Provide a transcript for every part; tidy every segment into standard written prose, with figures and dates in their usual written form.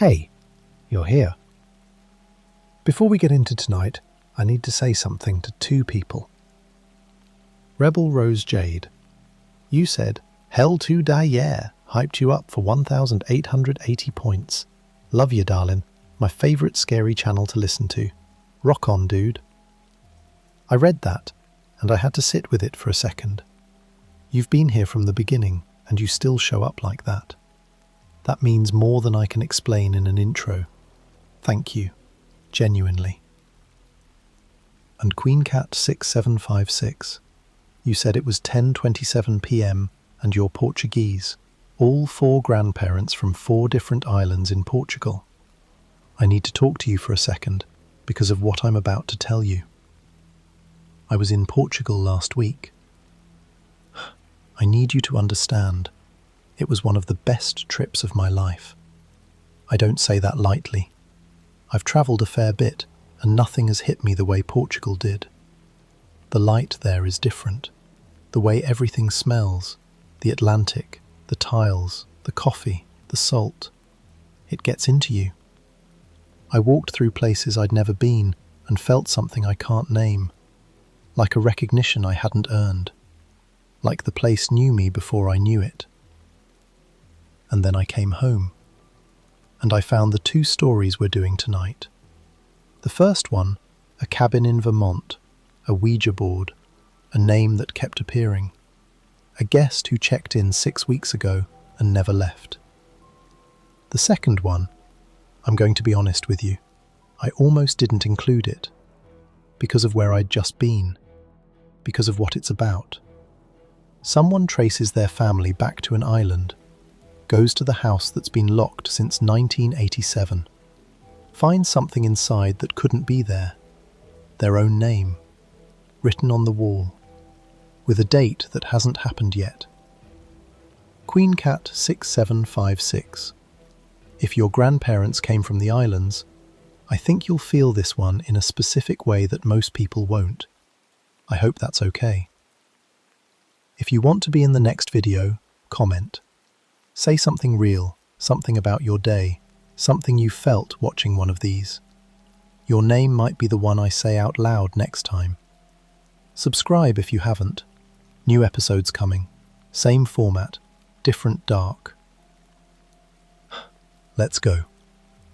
Hey, you're here. Before we get into tonight, I need to say something to two people. Rebel Rose Jade, you said, Hell to Die Yeah, hyped you up for 1,880 points. Love you, darling. My favourite scary channel to listen to. Rock on, dude. I read that, and I had to sit with it for a second. You've been here from the beginning, and you still show up like that. That means more than I can explain in an intro. Thank you. Genuinely. And QueenCat6756, you said it was 10:27 p.m. and you're Portuguese, all 4 grandparents from 4 different islands in Portugal. I need to talk to you for a second because of what I'm about to tell you. I was in Portugal last week. I need you to understand, it was one of the best trips of my life. I don't say that lightly. I've travelled a fair bit, and nothing has hit me the way Portugal did. The light there is different. The way everything smells, the Atlantic, the tiles, the coffee, the salt. It gets into you. I walked through places I'd never been and felt something I can't name. Like a recognition I hadn't earned. Like the place knew me before I knew it. And then I came home. And I found the 2 stories we're doing tonight. The first one, a cabin in Vermont, a Ouija board, a name that kept appearing, a guest who checked in 6 weeks ago and never left. The second one, I'm going to be honest with you, I almost didn't include it, because of where I'd just been, because of what it's about. Someone traces their family back to an island, goes to the house that's been locked since 1987, finds something inside that couldn't be there, their own name, written on the wall, with a date that hasn't happened yet. QueenCat6756. If your grandparents came from the islands, I think you'll feel this one in a specific way that most people won't. I hope that's okay. If you want to be in the next video, comment. Say something real, something about your day, something you felt watching one of these. Your name might be the one I say out loud next time. Subscribe if you haven't. New episodes coming. Same format, different dark. Let's go.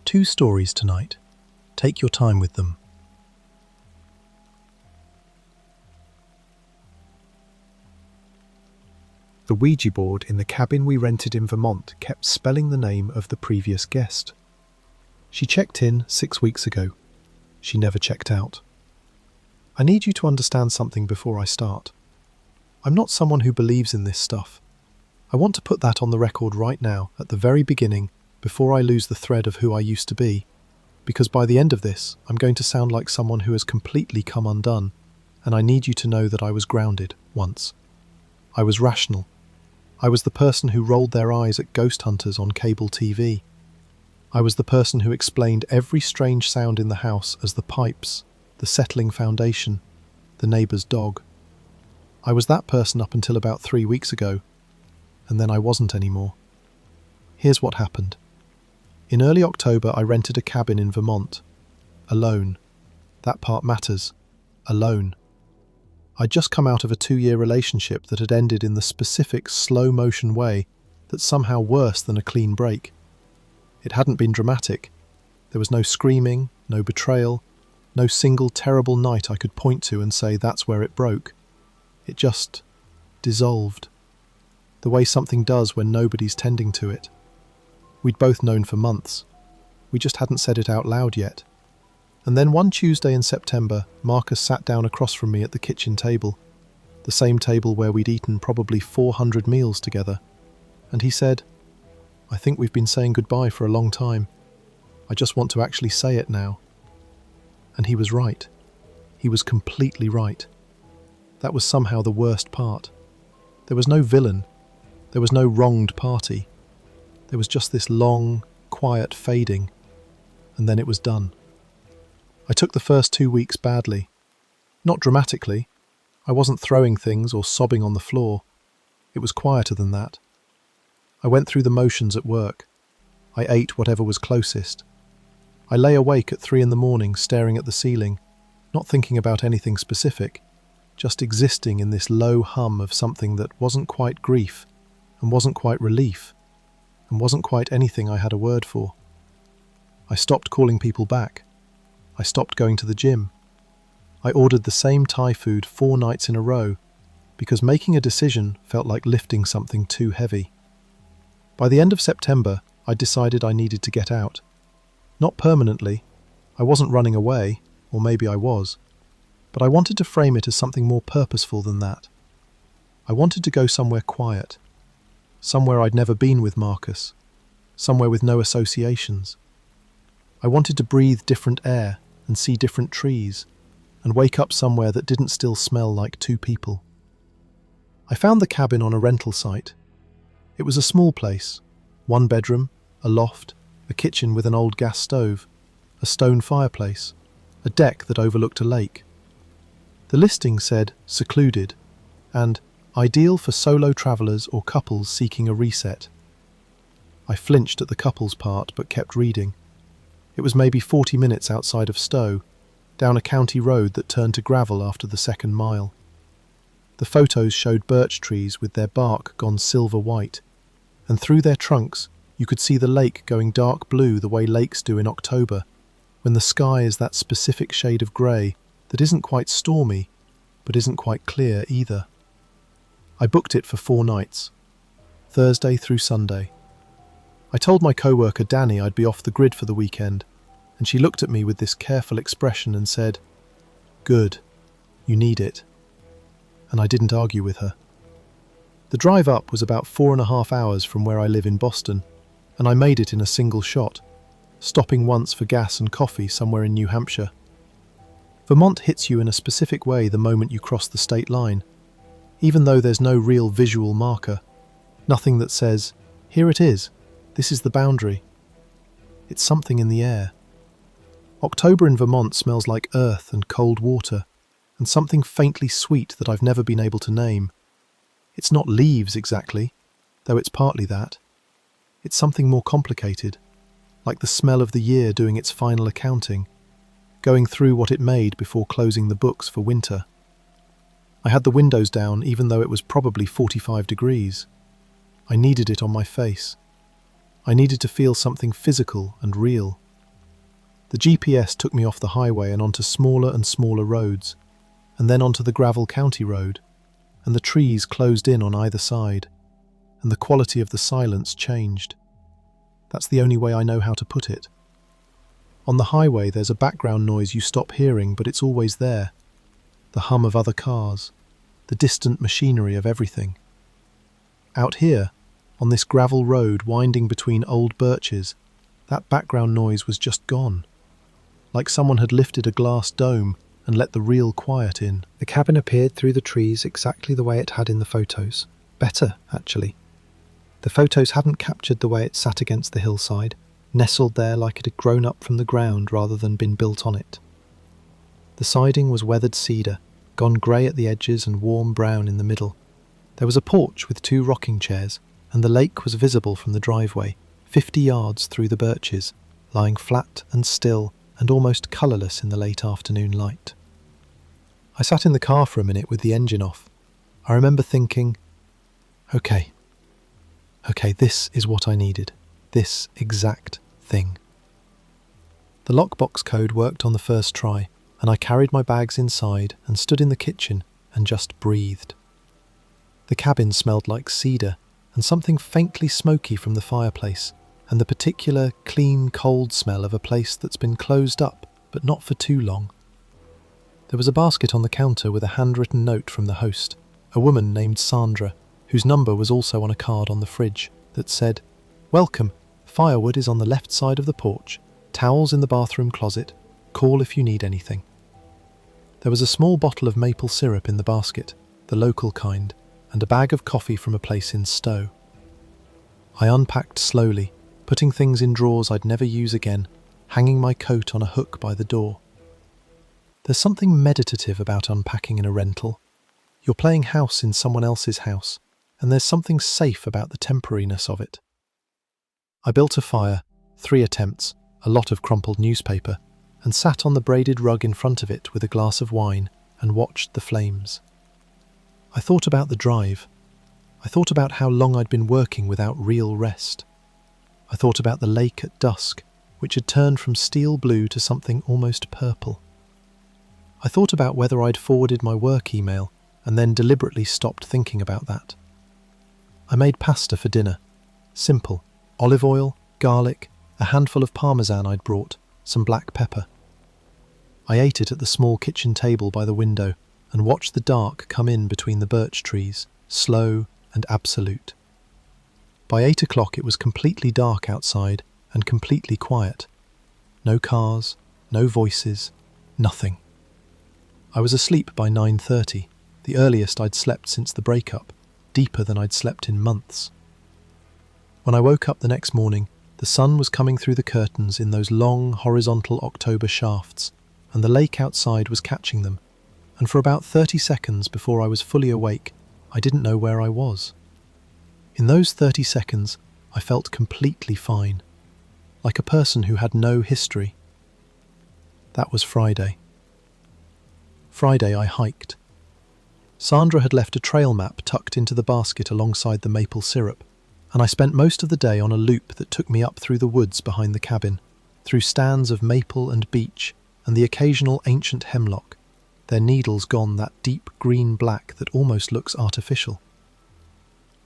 2 stories tonight. Take your time with them. The Ouija board in the cabin we rented in Vermont kept spelling the name of the previous guest. She checked in 6 weeks ago. She never checked out. I need you to understand something before I start. I'm not someone who believes in this stuff. I want to put that on the record right now, at the very beginning, before I lose the thread of who I used to be, because by the end of this, I'm going to sound like someone who has completely come undone, and I need you to know that I was grounded once. I was rational. I was the person who rolled their eyes at ghost hunters on cable TV. I was the person who explained every strange sound in the house as the pipes, the settling foundation, the neighbour's dog. I was that person up until about 3 weeks ago, and then I wasn't anymore. Here's what happened. In early October, I rented a cabin in Vermont. Alone. That part matters. Alone. I'd just come out of a 2-year relationship that had ended in the specific slow-motion way that's somehow worse than a clean break. It hadn't been dramatic. There was no screaming, no betrayal, no single terrible night I could point to and say that's where it broke. It just dissolved. The way something does when nobody's tending to it. We'd both known for months. We just hadn't said it out loud yet. And then one Tuesday in September, Marcus sat down across from me at the kitchen table, the same table where we'd eaten probably 400 meals together, and he said, I think we've been saying goodbye for a long time. I just want to actually say it now. And he was right. He was completely right. That was somehow the worst part. There was no villain. There was no wronged party. There was just this long, quiet fading, and then it was done. I took the first 2 weeks badly. Not dramatically. I wasn't throwing things or sobbing on the floor. It was quieter than that. I went through the motions at work. I ate whatever was closest. I lay awake at 3 a.m, staring at the ceiling, not thinking about anything specific, just existing in this low hum of something that wasn't quite grief, and wasn't quite relief, and wasn't quite anything I had a word for. I stopped calling people back. I stopped going to the gym. I ordered the same Thai food 4 nights in a row, because making a decision felt like lifting something too heavy. By the end of September, I decided I needed to get out. Not permanently. I wasn't running away, or maybe I was, but I wanted to frame it as something more purposeful than that. I wanted to go somewhere quiet, somewhere I'd never been with Marcus, somewhere with no associations. I wanted to breathe different air and see different trees, and wake up somewhere that didn't still smell like 2 people. I found the cabin on a rental site. It was a small place, 1 bedroom, a loft, a kitchen with an old gas stove, a stone fireplace, a deck that overlooked a lake. The listing said secluded and ideal for solo travellers or couples seeking a reset. I flinched at the couples part but kept reading. It was maybe 40 minutes outside of Stowe, down a county road that turned to gravel after the 2nd mile. The photos showed birch trees with their bark gone silver white, and through their trunks you could see the lake going dark blue the way lakes do in October, when the sky is that specific shade of grey that isn't quite stormy, but isn't quite clear either. I booked it for 4 nights, Thursday through Sunday. I told my co-worker Danny I'd be off the grid for the weekend, and she looked at me with this careful expression and said, "Good, you need it." And I didn't argue with her. The drive up was about 4.5 hours from where I live in Boston, and I made it in a single shot, stopping once for gas and coffee somewhere in New Hampshire. Vermont hits you in a specific way the moment you cross the state line, even though there's no real visual marker, nothing that says, "Here it is, this is the boundary." It's something in the air. October in Vermont smells like earth and cold water, and something faintly sweet that I've never been able to name. It's not leaves exactly, though it's partly that. It's something more complicated, like the smell of the year doing its final accounting, going through what it made before closing the books for winter. I had the windows down even though it was probably 45 degrees. I needed it on my face. I needed to feel something physical and real. The GPS took me off the highway and onto smaller and smaller roads, and then onto the gravel county road, and the trees closed in on either side, and the quality of the silence changed. That's the only way I know how to put it. On the highway there's a background noise you stop hearing, but it's always there. The hum of other cars, the distant machinery of everything. Out here, on this gravel road winding between old birches, that background noise was just gone. Like someone had lifted a glass dome and let the real quiet in. The cabin appeared through the trees exactly the way it had in the photos. Better, actually. The photos hadn't captured the way it sat against the hillside, nestled there like it had grown up from the ground rather than been built on it. The siding was weathered cedar, gone grey at the edges and warm brown in the middle. There was a porch with 2 rocking chairs, and the lake was visible from the driveway, 50 yards through the birches, lying flat and still and almost colourless in the late afternoon light. I sat in the car for a minute with the engine off. I remember thinking, okay, this is what I needed. This exact thing. The lockbox code worked on the first try, and I carried my bags inside and stood in the kitchen and just breathed. The cabin smelled like cedar and something faintly smoky from the fireplace, and the particular clean, cold smell of a place that's been closed up, but not for too long. There was a basket on the counter with a handwritten note from the host, a woman named Sandra, whose number was also on a card on the fridge, that said, "Welcome, firewood is on the left side of the porch, towels in the bathroom closet, call if you need anything." There was a small bottle of maple syrup in the basket, the local kind, and a bag of coffee from a place in Stowe. I unpacked slowly, putting things in drawers I'd never use again, hanging my coat on a hook by the door. There's something meditative about unpacking in a rental. You're playing house in someone else's house, and there's something safe about the temporariness of it. I built a fire, 3 attempts, a lot of crumpled newspaper, and sat on the braided rug in front of it with a glass of wine and watched the flames. I thought about the drive. I thought about how long I'd been working without real rest. I thought about the lake at dusk, which had turned from steel blue to something almost purple. I thought about whether I'd forwarded my work email and then deliberately stopped thinking about that. I made pasta for dinner. Simple. Olive oil, garlic, a handful of parmesan I'd brought, some black pepper. I ate it at the small kitchen table by the window and watched the dark come in between the birch trees, slow and absolute. By 8 o'clock it was completely dark outside and completely quiet. No cars, no voices, nothing. I was asleep by 9:30, the earliest I'd slept since the breakup, deeper than I'd slept in months. When I woke up the next morning, the sun was coming through the curtains in those long horizontal October shafts, and the lake outside was catching them, and for about 30 seconds before I was fully awake, I didn't know where I was. In those 30 seconds, I felt completely fine, like a person who had no history. That was Friday. Friday I hiked. Sandra had left a trail map tucked into the basket alongside the maple syrup, and I spent most of the day on a loop that took me up through the woods behind the cabin, through stands of maple and beech and the occasional ancient hemlock, their needles gone that deep green-black that almost looks artificial.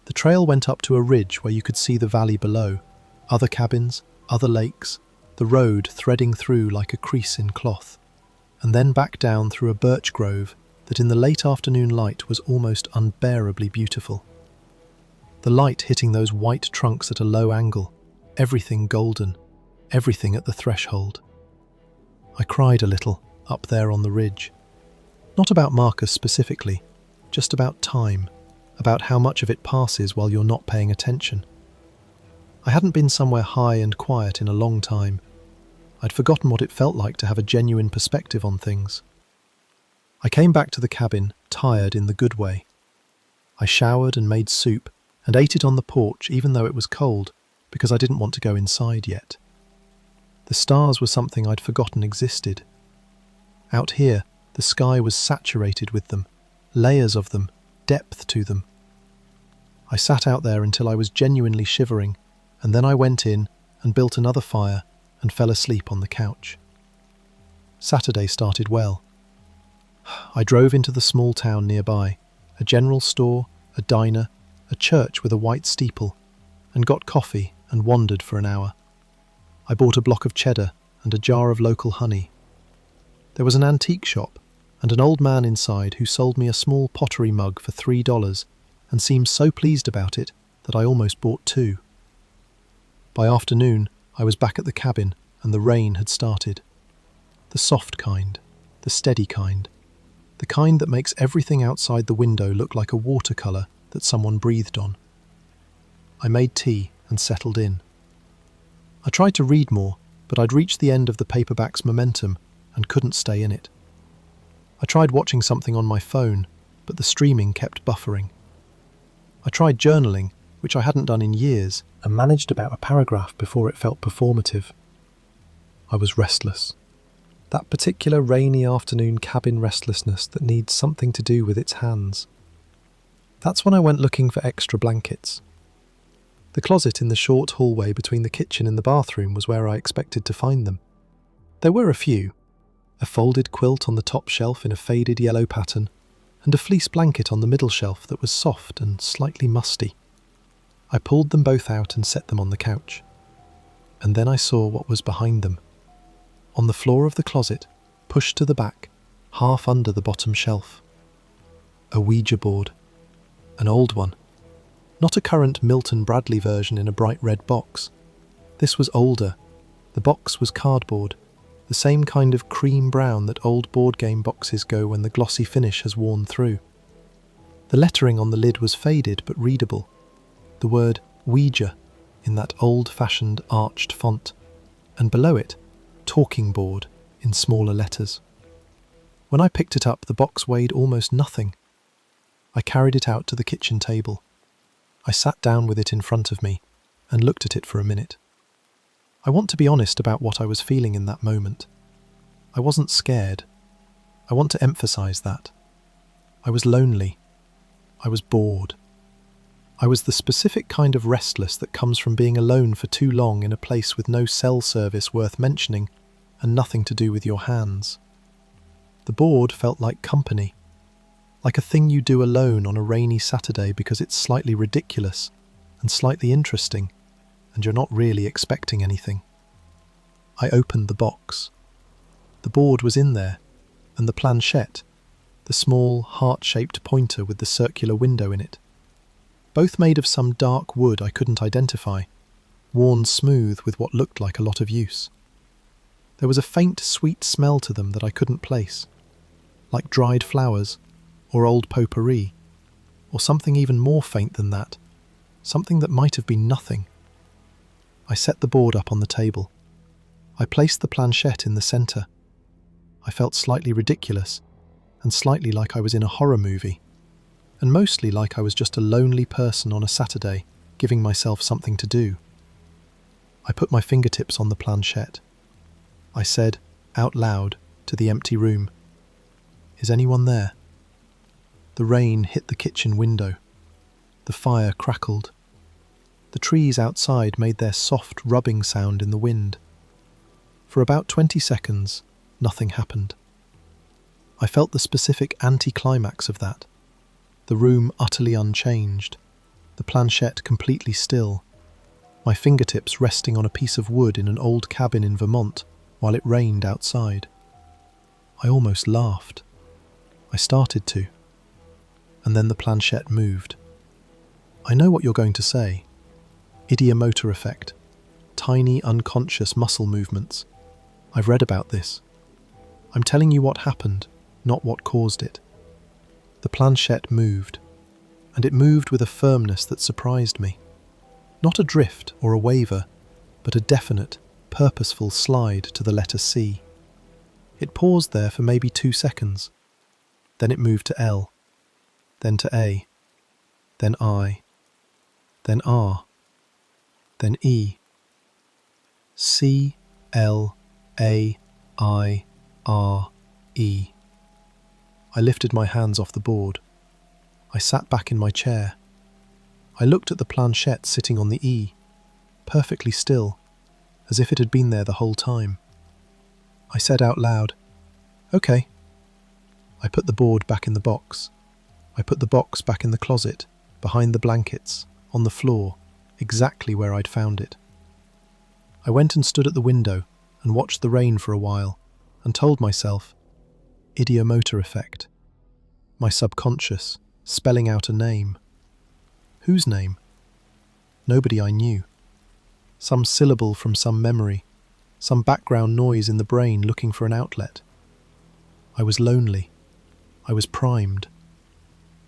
The trail went up to a ridge where you could see the valley below, other cabins, other lakes, the road threading through like a crease in cloth, and then back down through a birch grove that in the late afternoon light was almost unbearably beautiful. The light hitting those white trunks at a low angle, everything golden, everything at the threshold. I cried a little up there on the ridge. Not about Marcus specifically, just about time, about how much of it passes while you're not paying attention. I hadn't been somewhere high and quiet in a long time. I'd forgotten what it felt like to have a genuine perspective on things. I came back to the cabin, tired in the good way. I showered and made soup and ate it on the porch even though it was cold, because I didn't want to go inside yet. The stars were something I'd forgotten existed. Out here, the sky was saturated with them, layers of them, depth to them. I sat out there until I was genuinely shivering, and then I went in and built another fire and fell asleep on the couch. Saturday started well. I drove into the small town nearby, a general store, a diner, a church with a white steeple, and got coffee and wandered for an hour. I bought a block of cheddar and a jar of local honey. There was an antique shop and an old man inside who sold me a small pottery mug for $3 and seemed so pleased about it that I almost bought 2. By afternoon, I was back at the cabin and the rain had started. The soft kind, the steady kind, the kind that makes everything outside the window look like a watercolour that someone breathed on. I made tea and settled in. I tried to read more, but I'd reached the end of the paperback's momentum and couldn't stay in it. I tried watching something on my phone, but the streaming kept buffering. I tried journaling, which I hadn't done in years, and managed about a paragraph before it felt performative. I was restless. That particular rainy afternoon cabin restlessness that needs something to do with its hands. That's when I went looking for extra blankets. The closet in the short hallway between the kitchen and the bathroom was where I expected to find them. There were a few. A folded quilt on the top shelf in a faded yellow pattern, and a fleece blanket on the middle shelf that was soft and slightly musty. I pulled them both out and set them on the couch. And then I saw what was behind them. On the floor of the closet, pushed to the back, half under the bottom shelf. A Ouija board. An old one. Not a current Milton Bradley version in a bright red box. This was older. The box was cardboard, the same kind of cream brown that old board game boxes go when the glossy finish has worn through. The lettering on the lid was faded but readable. The word Ouija in that old-fashioned arched font, and below it, talking board in smaller letters. When I picked it up, the box weighed almost nothing. I carried it out to the kitchen table. I sat down with it in front of me and looked at it for a minute. I want to be honest about what I was feeling in that moment. I wasn't scared. I want to emphasize that. I was lonely. I was bored. I was the specific kind of restless that comes from being alone for too long in a place with no cell service worth mentioning and nothing to do with your hands. The bored felt like company, like a thing you do alone on a rainy Saturday because it's slightly ridiculous and slightly interesting, and you're not really expecting anything. I opened the box. The board was in there, and the planchette, the small, heart-shaped pointer with the circular window in it. Both made of some dark wood I couldn't identify, worn smooth with what looked like a lot of use. There was a faint, sweet smell to them that I couldn't place, like dried flowers, or old potpourri, or something even more faint than that, something that might have been nothing. I set the board up on the table. I placed the planchette in the centre. I felt slightly ridiculous, and slightly like I was in a horror movie, and mostly like I was just a lonely person on a Saturday, giving myself something to do. I put my fingertips on the planchette. I said, out loud, to the empty room, "Is anyone there?" The rain hit the kitchen window. The fire crackled. The trees outside made their soft rubbing sound in the wind. For about 20 seconds, nothing happened. I felt the specific anticlimax of that. The room utterly unchanged, the planchette completely still, my fingertips resting on a piece of wood in an old cabin in Vermont while it rained outside. I almost laughed. I started to. And then the planchette moved. I know what you're going to say. Idiomotor effect. Tiny, unconscious muscle movements. I've read about this. I'm telling you what happened, not what caused it. The planchette moved, and it moved with a firmness that surprised me. Not a drift or a waver, but a definite, purposeful slide to the letter C. It paused there for maybe 2 seconds. Then it moved to L, then to A, then I, then R, then E. C, L, A, I, R, E. I lifted my hands off the board. I sat back in my chair. I looked at the planchette sitting on the E, perfectly still, as if it had been there the whole time. I said out loud, "Okay." I put the board back in the box. I put the box back in the closet, behind the blankets, on the floor, exactly where I'd found it. I went and stood at the window and watched the rain for a while and told myself, idiomotor effect. My subconscious, spelling out a name. Whose name? Nobody I knew. Some syllable from some memory, some background noise in the brain looking for an outlet. I was lonely. I was primed.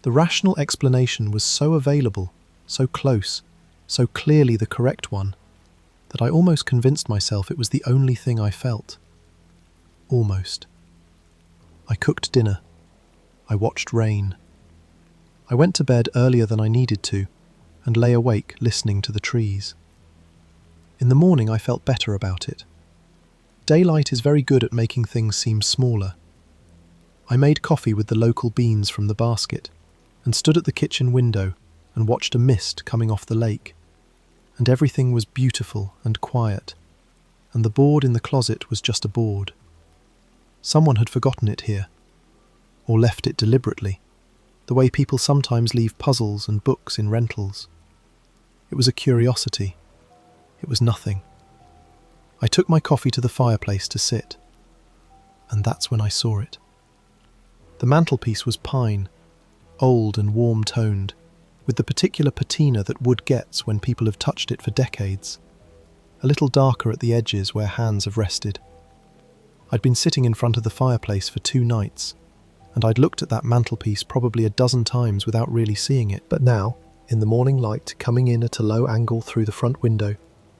The rational explanation was so available, so close, so clearly the correct one, that I almost convinced myself it was the only thing I felt. Almost. I cooked dinner. I watched rain. I went to bed earlier than I needed to and lay awake listening to the trees. In the morning I felt better about it. Daylight is very good at making things seem smaller. I made coffee with the local beans from the basket and stood at the kitchen window and watched a mist coming off the lake. And everything was beautiful and quiet, and the board in the closet was just a board. Someone had forgotten it here, or left it deliberately, the way people sometimes leave puzzles and books in rentals. It was a curiosity. It was nothing. I took my coffee to the fireplace to sit, and that's when I saw it. The mantelpiece was pine, old and warm-toned, with the particular patina that wood gets when people have touched it for decades, a little darker at the edges where hands have rested. I'd been sitting in front of the fireplace for 2 nights, and I'd looked at that mantelpiece probably a dozen times without really seeing it. But now, in the morning light coming in at a low angle through the front window,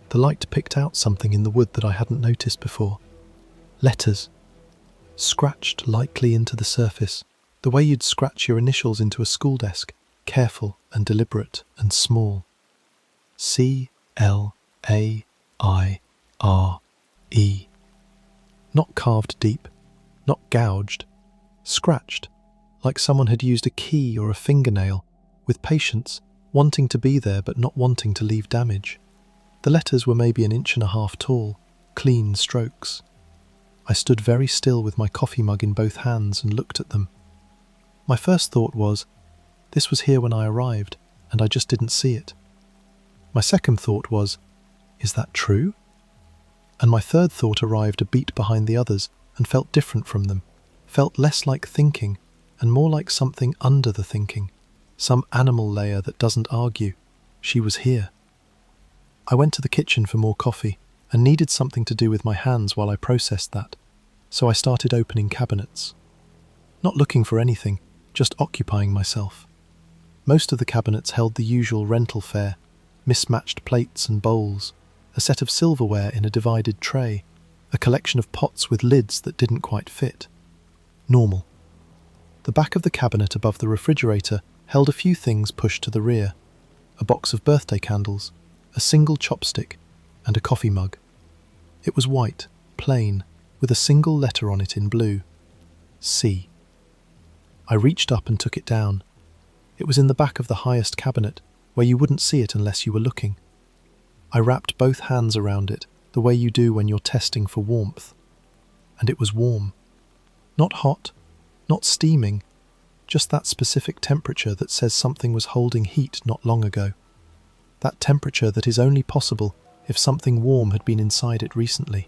the light picked out something in the wood that I hadn't noticed before. Letters, scratched lightly into the surface, the way you'd scratch your initials into a school desk, careful and deliberate and small. C-L-A-I-R-E. R-E. Not carved deep, not gouged, scratched, like someone had used a key or a fingernail, with patience, wanting to be there but not wanting to leave damage. The letters were maybe 1.5 inches tall, clean strokes. I stood very still with my coffee mug in both hands and looked at them. My first thought was, this was here when I arrived, and I just didn't see it. My second thought was, is that true? And my third thought arrived a beat behind the others and felt different from them, felt less like thinking and more like something under the thinking, some animal layer that doesn't argue. She was here. I went to the kitchen for more coffee and needed something to do with my hands while I processed that, so I started opening cabinets. Not looking for anything, just occupying myself. Most of the cabinets held the usual rental fare, mismatched plates and bowls, a set of silverware in a divided tray, a collection of pots with lids that didn't quite fit. Normal. The back of the cabinet above the refrigerator held a few things pushed to the rear, a box of birthday candles, a single chopstick, and a coffee mug. It was white, plain, with a single letter on it in blue. C. I reached up and took it down. It was in the back of the highest cabinet, where you wouldn't see it unless you were looking. I wrapped both hands around it, the way you do when you're testing for warmth. And it was warm. Not hot, not steaming, just that specific temperature that says something was holding heat not long ago. That temperature that is only possible if something warm had been inside it recently.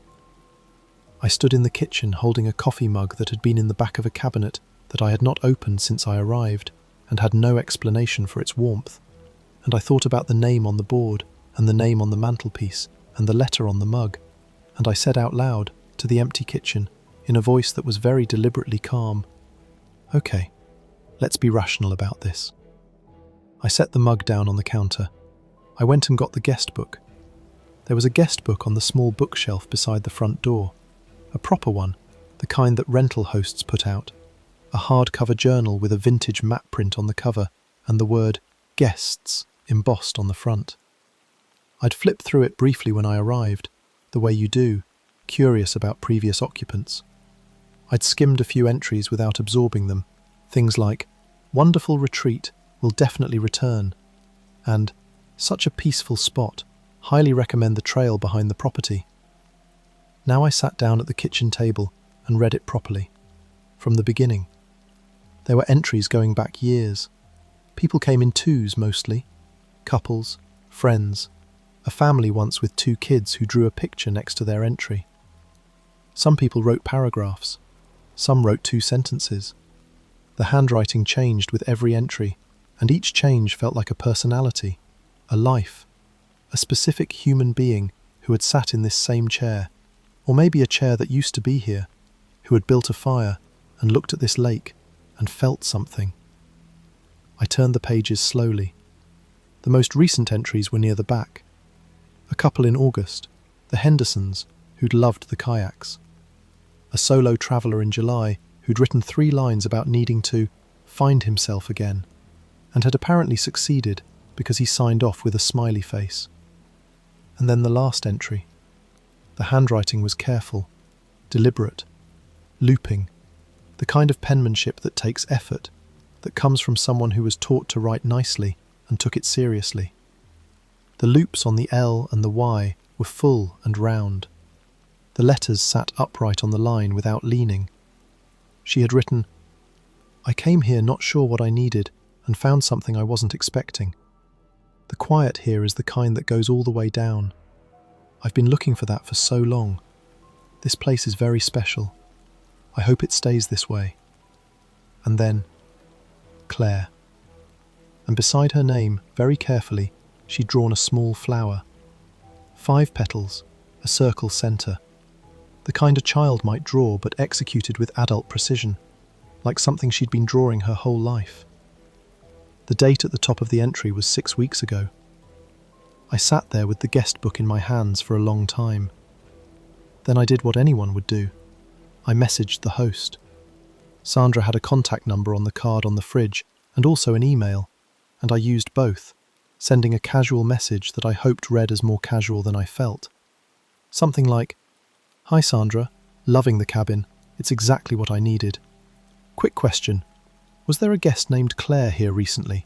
I stood in the kitchen holding a coffee mug that had been in the back of a cabinet that I had not opened since I arrived and had no explanation for its warmth. And I thought about the name on the board and the name on the mantelpiece and the letter on the mug, and I said out loud to the empty kitchen in a voice that was very deliberately calm, "Okay, let's be rational about this." I set the mug down on the counter. I went and got the guest book. There was a guest book on the small bookshelf beside the front door, a proper one, the kind that rental hosts put out, a hardcover journal with a vintage map print on the cover and the word "Guests" embossed on the front. I'd flipped through it briefly when I arrived, the way you do, curious about previous occupants. I'd skimmed a few entries without absorbing them, things like, "Wonderful retreat, will definitely return," and "Such a peaceful spot, highly recommend the trail behind the property." Now I sat down at the kitchen table and read it properly, from the beginning. There were entries going back years. People came in twos mostly, couples, friends, a family once with 2 kids who drew a picture next to their entry. Some people wrote paragraphs, some wrote 2 sentences. The handwriting changed with every entry, and each change felt like a personality, a life, a specific human being who had sat in this same chair, or maybe a chair that used to be here, who had built a fire and looked at this lake and felt something. I turned the pages slowly. The most recent entries were near the back. A couple in August, the Hendersons, who'd loved the kayaks. A solo traveller in July who'd written 3 lines about needing to find himself again, and had apparently succeeded because he signed off with a smiley face. And then the last entry. The handwriting was careful, deliberate, looping, the kind of penmanship that takes effort, that comes from someone who was taught to write nicely and took it seriously. The loops on the L and the Y were full and round. The letters sat upright on the line without leaning. She had written, "I came here not sure what I needed and found something I wasn't expecting. The quiet here is the kind that goes all the way down. I've been looking for that for so long. This place is very special. I hope it stays this way." And then, Claire. And beside her name, very carefully, she'd drawn a small flower. 5 petals, a circle centre. The kind a child might draw, but executed with adult precision, like something she'd been drawing her whole life. The date at the top of the entry was 6 weeks ago. I sat there with the guest book in my hands for a long time. Then I did what anyone would do. I messaged the host. Sandra had a contact number on the card on the fridge and also an email, and I used both, sending a casual message that I hoped read as more casual than I felt. Something like, "Hi Sandra, loving the cabin. It's exactly what I needed. Quick question. Was there a guest named Claire here recently?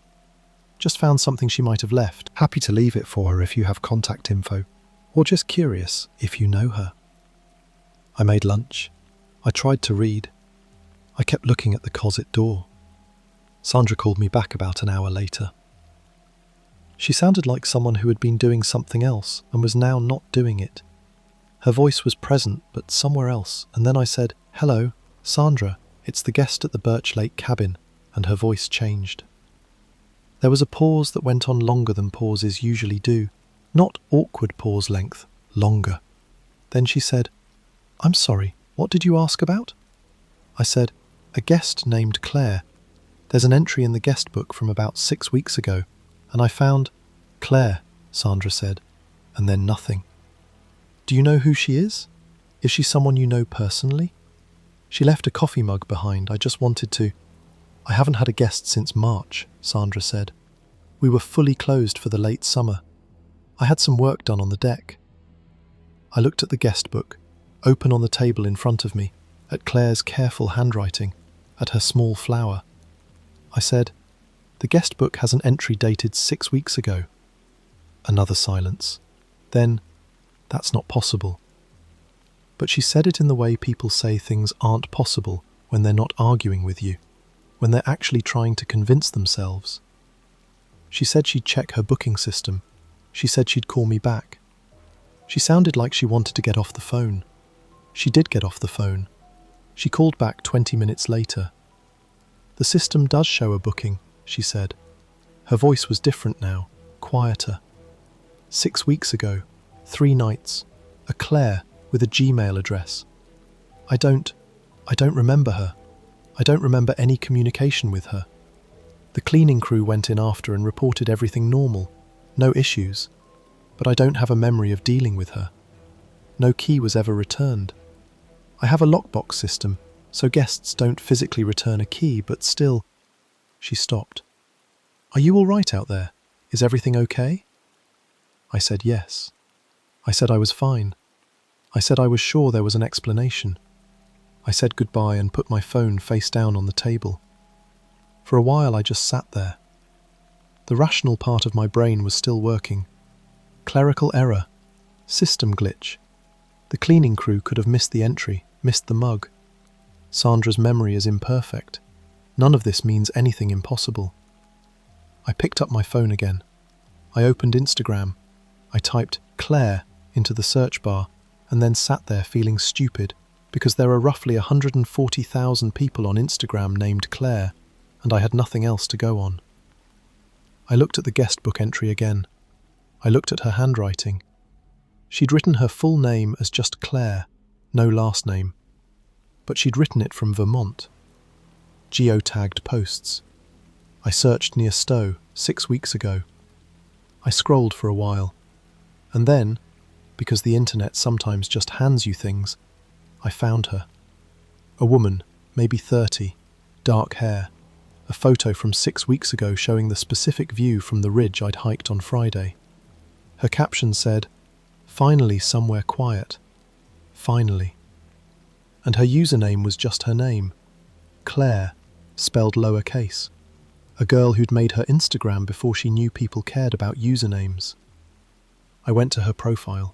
Just found something she might have left. Happy to leave it for her if you have contact info. Or just curious if you know her." I made lunch. I tried to read. I kept looking at the closet door. Sandra called me back about an hour later. She sounded like someone who had been doing something else and was now not doing it. Her voice was present, but somewhere else, and then I said, "Hello, Sandra, it's the guest at the Birch Lake cabin," and her voice changed. There was a pause that went on longer than pauses usually do. Not awkward pause length, longer. Then she said, "I'm sorry, what did you ask about?" I said, "A guest named Claire. There's an entry in the guest book from about 6 weeks ago, and I found—" "Claire," Sandra said, and then nothing. "Do you know who she is? Is she someone you know personally? She left a coffee mug behind. I just wanted to—" "I haven't had a guest since March," Sandra said. "We were fully closed for the late summer. I had some work done on the deck." I looked at the guest book, open on the table in front of me, at Claire's careful handwriting, at her small flower. I said, "The guest book has an entry dated 6 weeks ago." Another silence. Then, "That's not possible." But she said it in the way people say things aren't possible when they're not arguing with you, when they're actually trying to convince themselves. She said she'd check her booking system. She said she'd call me back. She sounded like she wanted to get off the phone. She did get off the phone. She called back 20 minutes later. "The system does show a booking," she said. Her voice was different now, quieter. 6 weeks ago, 3 nights, a Claire with a Gmail address. I don't remember her. I don't remember any communication with her. The cleaning crew went in after and reported everything normal, no issues, but I don't have a memory of dealing with her. No key was ever returned. I have a lockbox system, so guests don't physically return a key, but still—" She stopped. "Are you all right out there? Is everything okay?" I said yes. I said I was fine. I said I was sure there was an explanation. I said goodbye and put my phone face down on the table. For a while I just sat there. The rational part of my brain was still working. Clerical error. System glitch. The cleaning crew could have missed the entry, missed the mug. Sandra's memory is imperfect. None of this means anything impossible. I picked up my phone again. I opened Instagram. I typed Claire into the search bar and then sat there feeling stupid because there are roughly 140,000 people on Instagram named Claire, and I had nothing else to go on. I looked at the guest book entry again. I looked at her handwriting. She'd written her full name as just Claire, no last name. But she'd written it from Vermont. Geotagged posts. I searched near Stowe 6 weeks ago. I scrolled for a while. And then, because the internet sometimes just hands you things, I found her. A woman, maybe 30, dark hair. A photo from 6 weeks ago showing the specific view from the ridge I'd hiked on Friday. Her caption said, "Finally somewhere quiet. Finally." And her username was just her name. Claire, spelled lowercase. A girl who'd made her Instagram before she knew people cared about usernames. I went to her profile.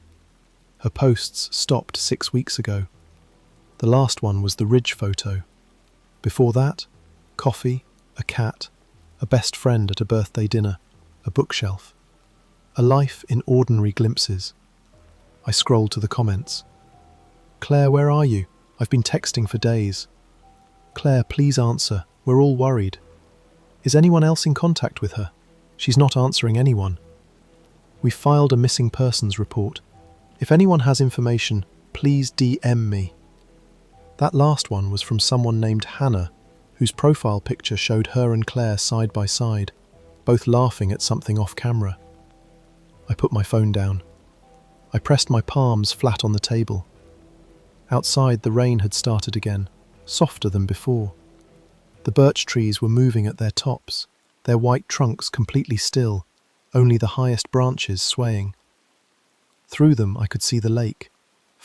Her posts stopped 6 weeks ago. The last one was the ridge photo. Before that, coffee, a cat, a best friend at a birthday dinner, a bookshelf. A life in ordinary glimpses. I scrolled to the comments. "Claire, where are you? I've been texting for days." "Claire, please answer. We're all worried." "Is anyone else in contact with her? She's not answering anyone." "We filed a missing persons report. If anyone has information, please DM me." That last one was from someone named Hannah, whose profile picture showed her and Claire side by side, both laughing at something off camera. I put my phone down. I pressed my palms flat on the table. Outside, the rain had started again, softer than before. The birch trees were moving at their tops, their white trunks completely still, only the highest branches swaying. Through them I could see the lake,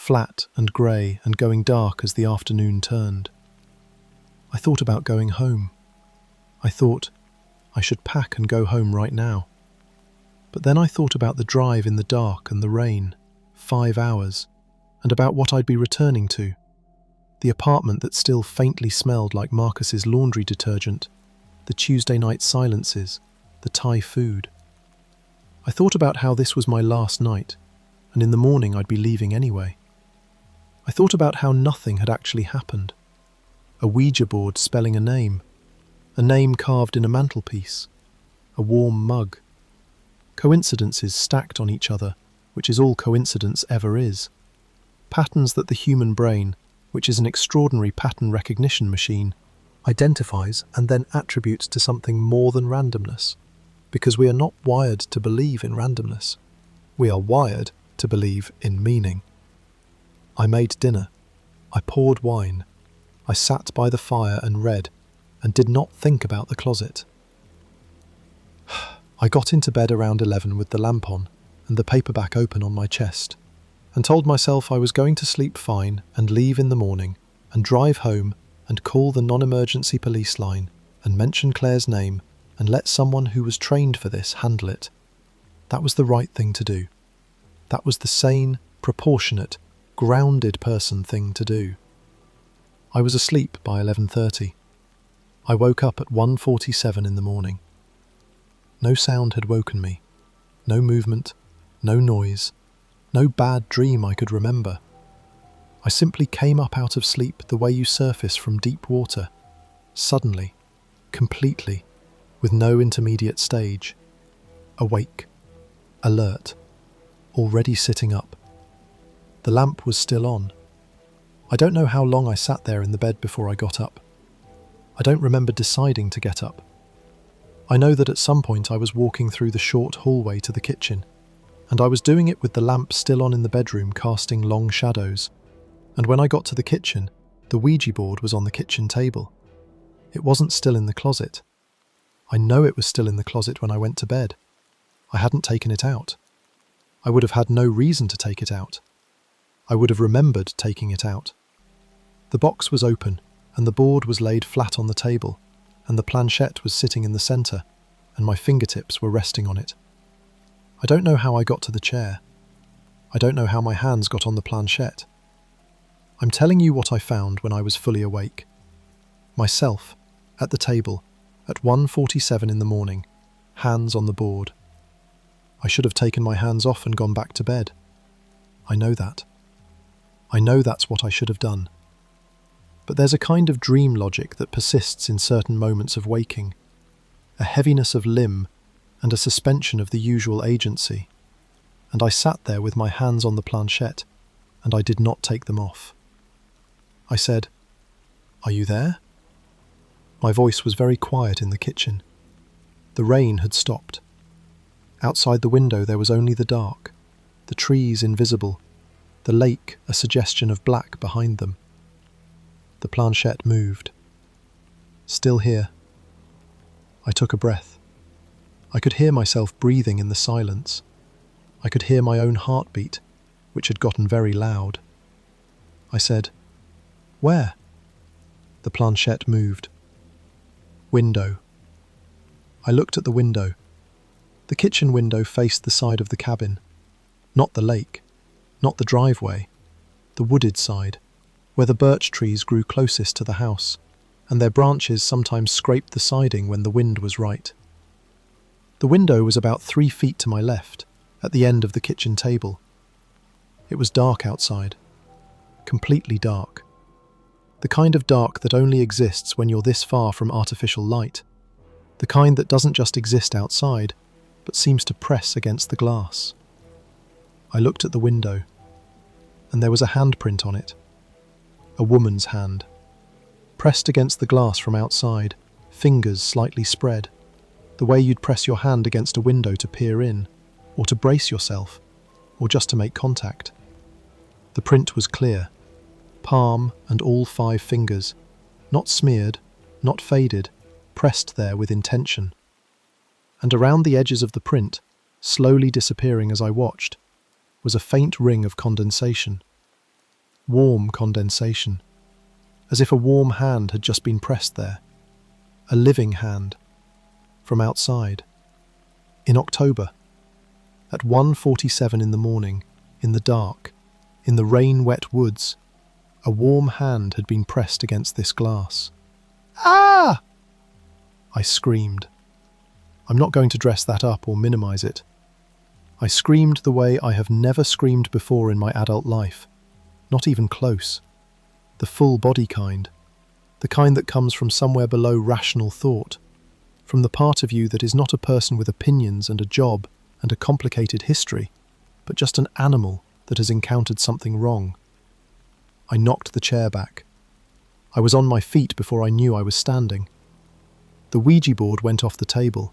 flat and grey and going dark as the afternoon turned. I thought about going home. I thought I should pack and go home right now. But then I thought about the drive in the dark and the rain, 5 hours, and about what I'd be returning to. The apartment that still faintly smelled like Marcus's laundry detergent, the Tuesday night silences, the Thai food. I thought about how this was my last night, and in the morning I'd be leaving anyway. I thought about how nothing had actually happened. A Ouija board spelling a name carved in a mantelpiece, a warm mug. Coincidences stacked on each other, which is all coincidence ever is. Patterns that the human brain, which is an extraordinary pattern recognition machine, identifies and then attributes to something more than randomness, because we are not wired to believe in randomness. We are wired to believe in meaning. I made dinner. I poured wine. I sat by the fire and read, and did not think about the closet. I got into bed around 11 with the lamp on and the paperback open on my chest, and told myself I was going to sleep fine and leave in the morning and drive home and call the non-emergency police line and mention Claire's name and let someone who was trained for this handle it. That was the right thing to do. That was the sane, proportionate, grounded person thing to do. I was asleep by 11:30. I woke up at 1:47 in the morning. No sound had woken me. No movement, no noise, no bad dream I could remember. I simply came up out of sleep the way you surface from deep water, suddenly, completely, with no intermediate stage. Awake, alert, already sitting up. The lamp was still on. I don't know how long I sat there in the bed before I got up. I don't remember deciding to get up. I know that at some point I was walking through the short hallway to the kitchen, and I was doing it with the lamp still on in the bedroom, casting long shadows. And when I got to the kitchen, the Ouija board was on the kitchen table. It wasn't still in the closet. I know it was still in the closet when I went to bed. I hadn't taken it out. I would have had no reason to take it out. I would have remembered taking it out. The box was open, and the board was laid flat on the table, and the planchette was sitting in the centre, and my fingertips were resting on it. I don't know how I got to the chair. I don't know how my hands got on the planchette. I'm telling you what I found when I was fully awake. Myself, at the table, at 1:47 in the morning, hands on the board. I should have taken my hands off and gone back to bed. I know that. I know that's what I should have done. But there's a kind of dream logic that persists in certain moments of waking, a heaviness of limb and a suspension of the usual agency. And I sat there with my hands on the planchette, and I did not take them off. I said, "Are you there?" My voice was very quiet in the kitchen. The rain had stopped. Outside the window there was only the dark, the trees invisible, the lake a suggestion of black behind them. The planchette moved. Still here. I took a breath. I could hear myself breathing in the silence. I could hear my own heartbeat, which had gotten very loud. I said, "Where?" The planchette moved. Window. I looked at the window. The kitchen window faced the side of the cabin. Not the lake, not the driveway, the wooded side, where the birch trees grew closest to the house, and their branches sometimes scraped the siding when the wind was right. The window was about 3 feet to my left, at the end of the kitchen table. It was dark outside, completely dark. The kind of dark that only exists when you're this far from artificial light. The kind that doesn't just exist outside, but seems to press against the glass. I looked at the window, and there was a handprint on it. A woman's hand. Pressed against the glass from outside, fingers slightly spread, the way you'd press your hand against a window to peer in, or to brace yourself, or just to make contact. The print was clear. Palm and all 5 fingers, not smeared, not faded, pressed there with intention. And around the edges of the print, slowly disappearing as I watched, was a faint ring of condensation, warm condensation, as if a warm hand had just been pressed there. A living hand, from outside. In October, at 1:47 in the morning, in the dark, in the rain-wet woods, a warm hand had been pressed against this glass. Ah! I screamed. I'm not going to dress that up or minimize it. I screamed the way I have never screamed before in my adult life. Not even close. The full body kind. The kind that comes from somewhere below rational thought. From the part of you that is not a person with opinions and a job and a complicated history, but just an animal that has encountered something wrong. I knocked the chair back. I was on my feet before I knew I was standing. The Ouija board went off the table.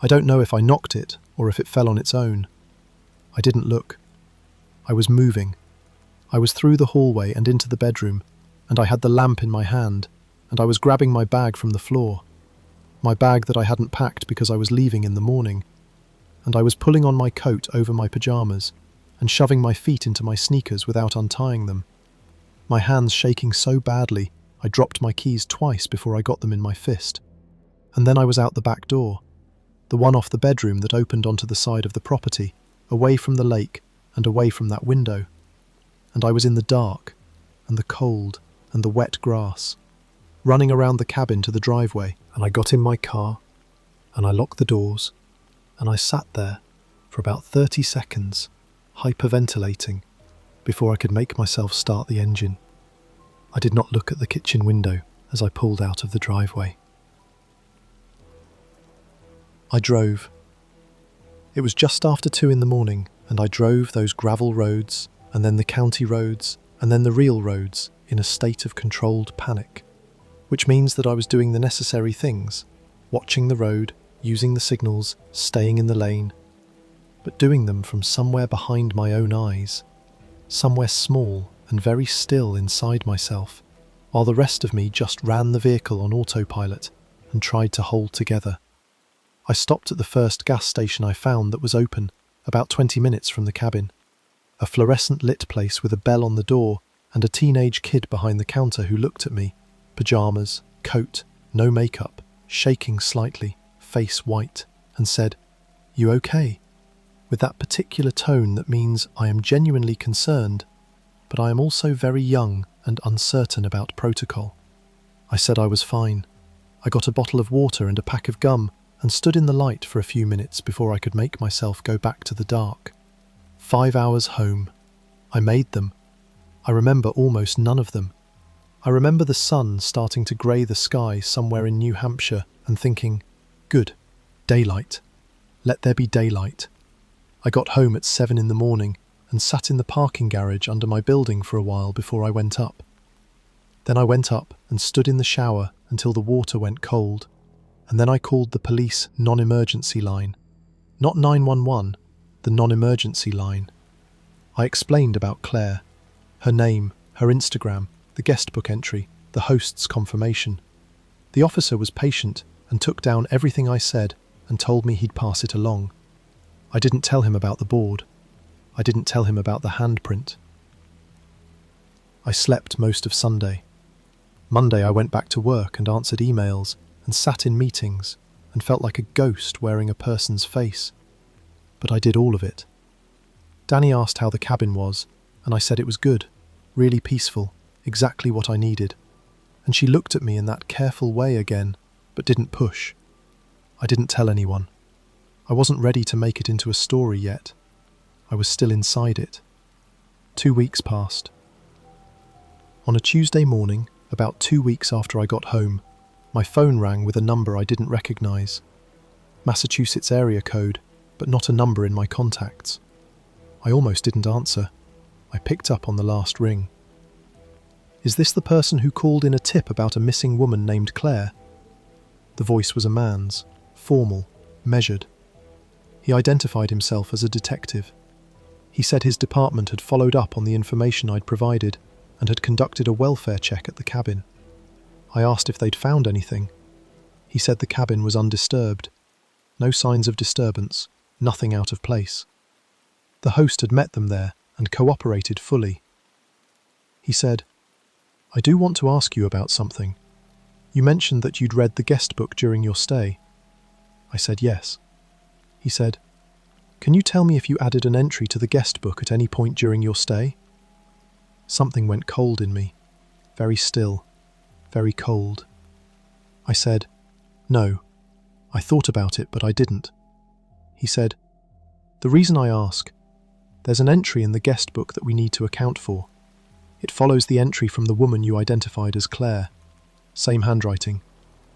I don't know if I knocked it or if it fell on its own. I didn't look. I was moving. I was through the hallway and into the bedroom, and I had the lamp in my hand, and I was grabbing my bag from the floor. My bag that I hadn't packed because I was leaving in the morning. And I was pulling on my coat over my pyjamas and shoving my feet into my sneakers without untying them. My hands shaking so badly, I dropped my keys twice before I got them in my fist. And then I was out the back door, the one off the bedroom that opened onto the side of the property, away from the lake and away from that window. And I was in the dark, and the cold, and the wet grass, running around the cabin to the driveway, and I got in my car, and I locked the doors, and I sat there for about 30 seconds, hyperventilating, before I could make myself start the engine. I did not look at the kitchen window as I pulled out of the driveway. I drove. It was just after 2 in the morning, and I drove those gravel roads, and then the county roads, and then the real roads, in a state of controlled panic. Which means that I was doing the necessary things, watching the road, using the signals, staying in the lane, but doing them from somewhere behind my own eyes, somewhere small and very still inside myself, while the rest of me just ran the vehicle on autopilot and tried to hold together. I stopped at the first gas station I found that was open, about 20 minutes from the cabin. A fluorescent lit place with a bell on the door and a teenage kid behind the counter who looked at me, pyjamas, coat, no makeup, shaking slightly, face white, and said, "You okay?" with that particular tone that means I am genuinely concerned, but I am also very young and uncertain about protocol. I said I was fine. I got a bottle of water and a pack of gum and stood in the light for a few minutes before I could make myself go back to the dark. 5 hours home. I made them. I remember almost none of them. I remember the sun starting to grey the sky somewhere in New Hampshire and thinking, good, daylight. Let there be daylight. I got home at 7 in the morning and sat in the parking garage under my building for a while before I went up. Then I went up and stood in the shower until the water went cold, and then I called the police non-emergency line. Not 911, the non-emergency line. I explained about Claire, her name, her Instagram, the guest book entry, the host's confirmation. The officer was patient and took down everything I said and told me he'd pass it along. I didn't tell him about the board. I didn't tell him about the handprint. I slept most of Sunday. Monday I went back to work and answered emails and sat in meetings and felt like a ghost wearing a person's face. But I did all of it. Danny asked how the cabin was, and I said it was good, really peaceful, exactly what I needed. And she looked at me in that careful way again, but didn't push. I didn't tell anyone. I wasn't ready to make it into a story yet. I was still inside it. 2 weeks passed. On a Tuesday morning, about 2 weeks after I got home, my phone rang with a number I didn't recognise. Massachusetts area code, but not a number in my contacts. I almost didn't answer. I picked up on the last ring. "Is this the person who called in a tip about a missing woman named Claire?" The voice was a man's, formal, measured. He identified himself as a detective. He said his department had followed up on the information I'd provided and had conducted a welfare check at the cabin. I asked if they'd found anything. He said the cabin was undisturbed. No signs of disturbance, nothing out of place. The host had met them there and cooperated fully. He said, "I do want to ask you about something. You mentioned that you'd read the guest book during your stay." I said yes. He said, "Can you tell me if you added an entry to the guest book at any point during your stay?" Something went cold in me, very still, very cold. I said, "No, I thought about it, but I didn't." He said, "The reason I ask, there's an entry in the guest book that we need to account for. It follows the entry from the woman you identified as Claire. Same handwriting,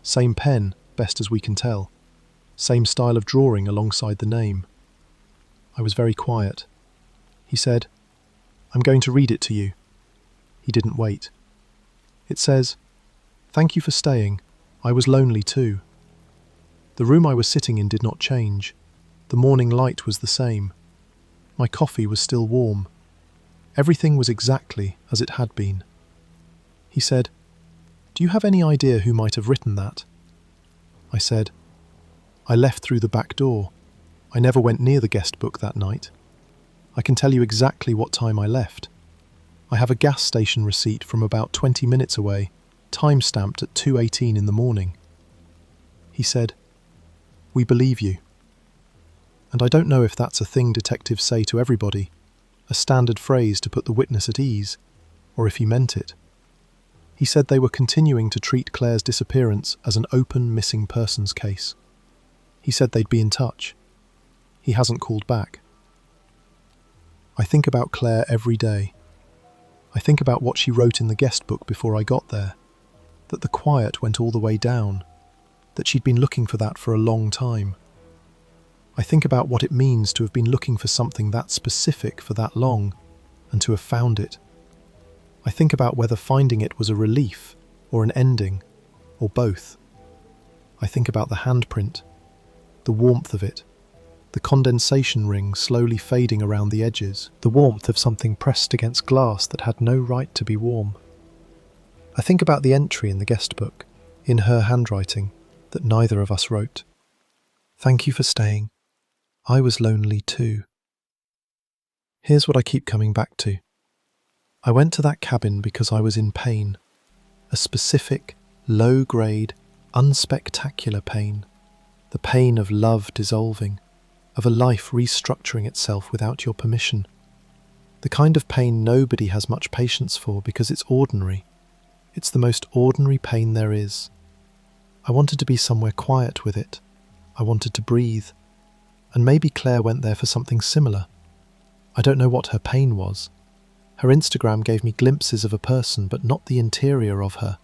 same pen, best as we can tell, same style of drawing alongside the name." I was very quiet. He said, "I'm going to read it to you." He didn't wait. It says, "Thank you for staying. I was lonely too." The room I was sitting in did not change. The morning light was the same. My coffee was still warm. Everything was exactly as it had been. He said, "Do you have any idea who might have written that?" I said, "I left through the back door. I never went near the guest book that night. I can tell you exactly what time I left. I have a gas station receipt from about 20 minutes away, time-stamped at 2:18 in the morning." He said, "We believe you." And I don't know if that's a thing detectives say to everybody, a standard phrase to put the witness at ease, or if he meant it. He said they were continuing to treat Claire's disappearance as an open missing persons case. He said they'd be in touch. He hasn't called back. I think about Claire every day. I think about what she wrote in the guest book before I got there, that the quiet went all the way down, that she'd been looking for that for a long time. I think about what it means to have been looking for something that specific for that long, and to have found it. I think about whether finding it was a relief, or an ending, or both. I think about the handprint, the warmth of it, the condensation ring slowly fading around the edges, the warmth of something pressed against glass that had no right to be warm. I think about the entry in the guest book, in her handwriting, that neither of us wrote. "Thank you for staying. I was lonely too." Here's what I keep coming back to. I went to that cabin because I was in pain, a specific, low-grade, unspectacular pain, the pain of love dissolving, of a life restructuring itself without your permission, the kind of pain nobody has much patience for because it's ordinary. It's the most ordinary pain there is. I wanted to be somewhere quiet with it. I wanted to breathe. And maybe Claire went there for something similar. I don't know what her pain was. Her Instagram gave me glimpses of a person, but not the interior of her.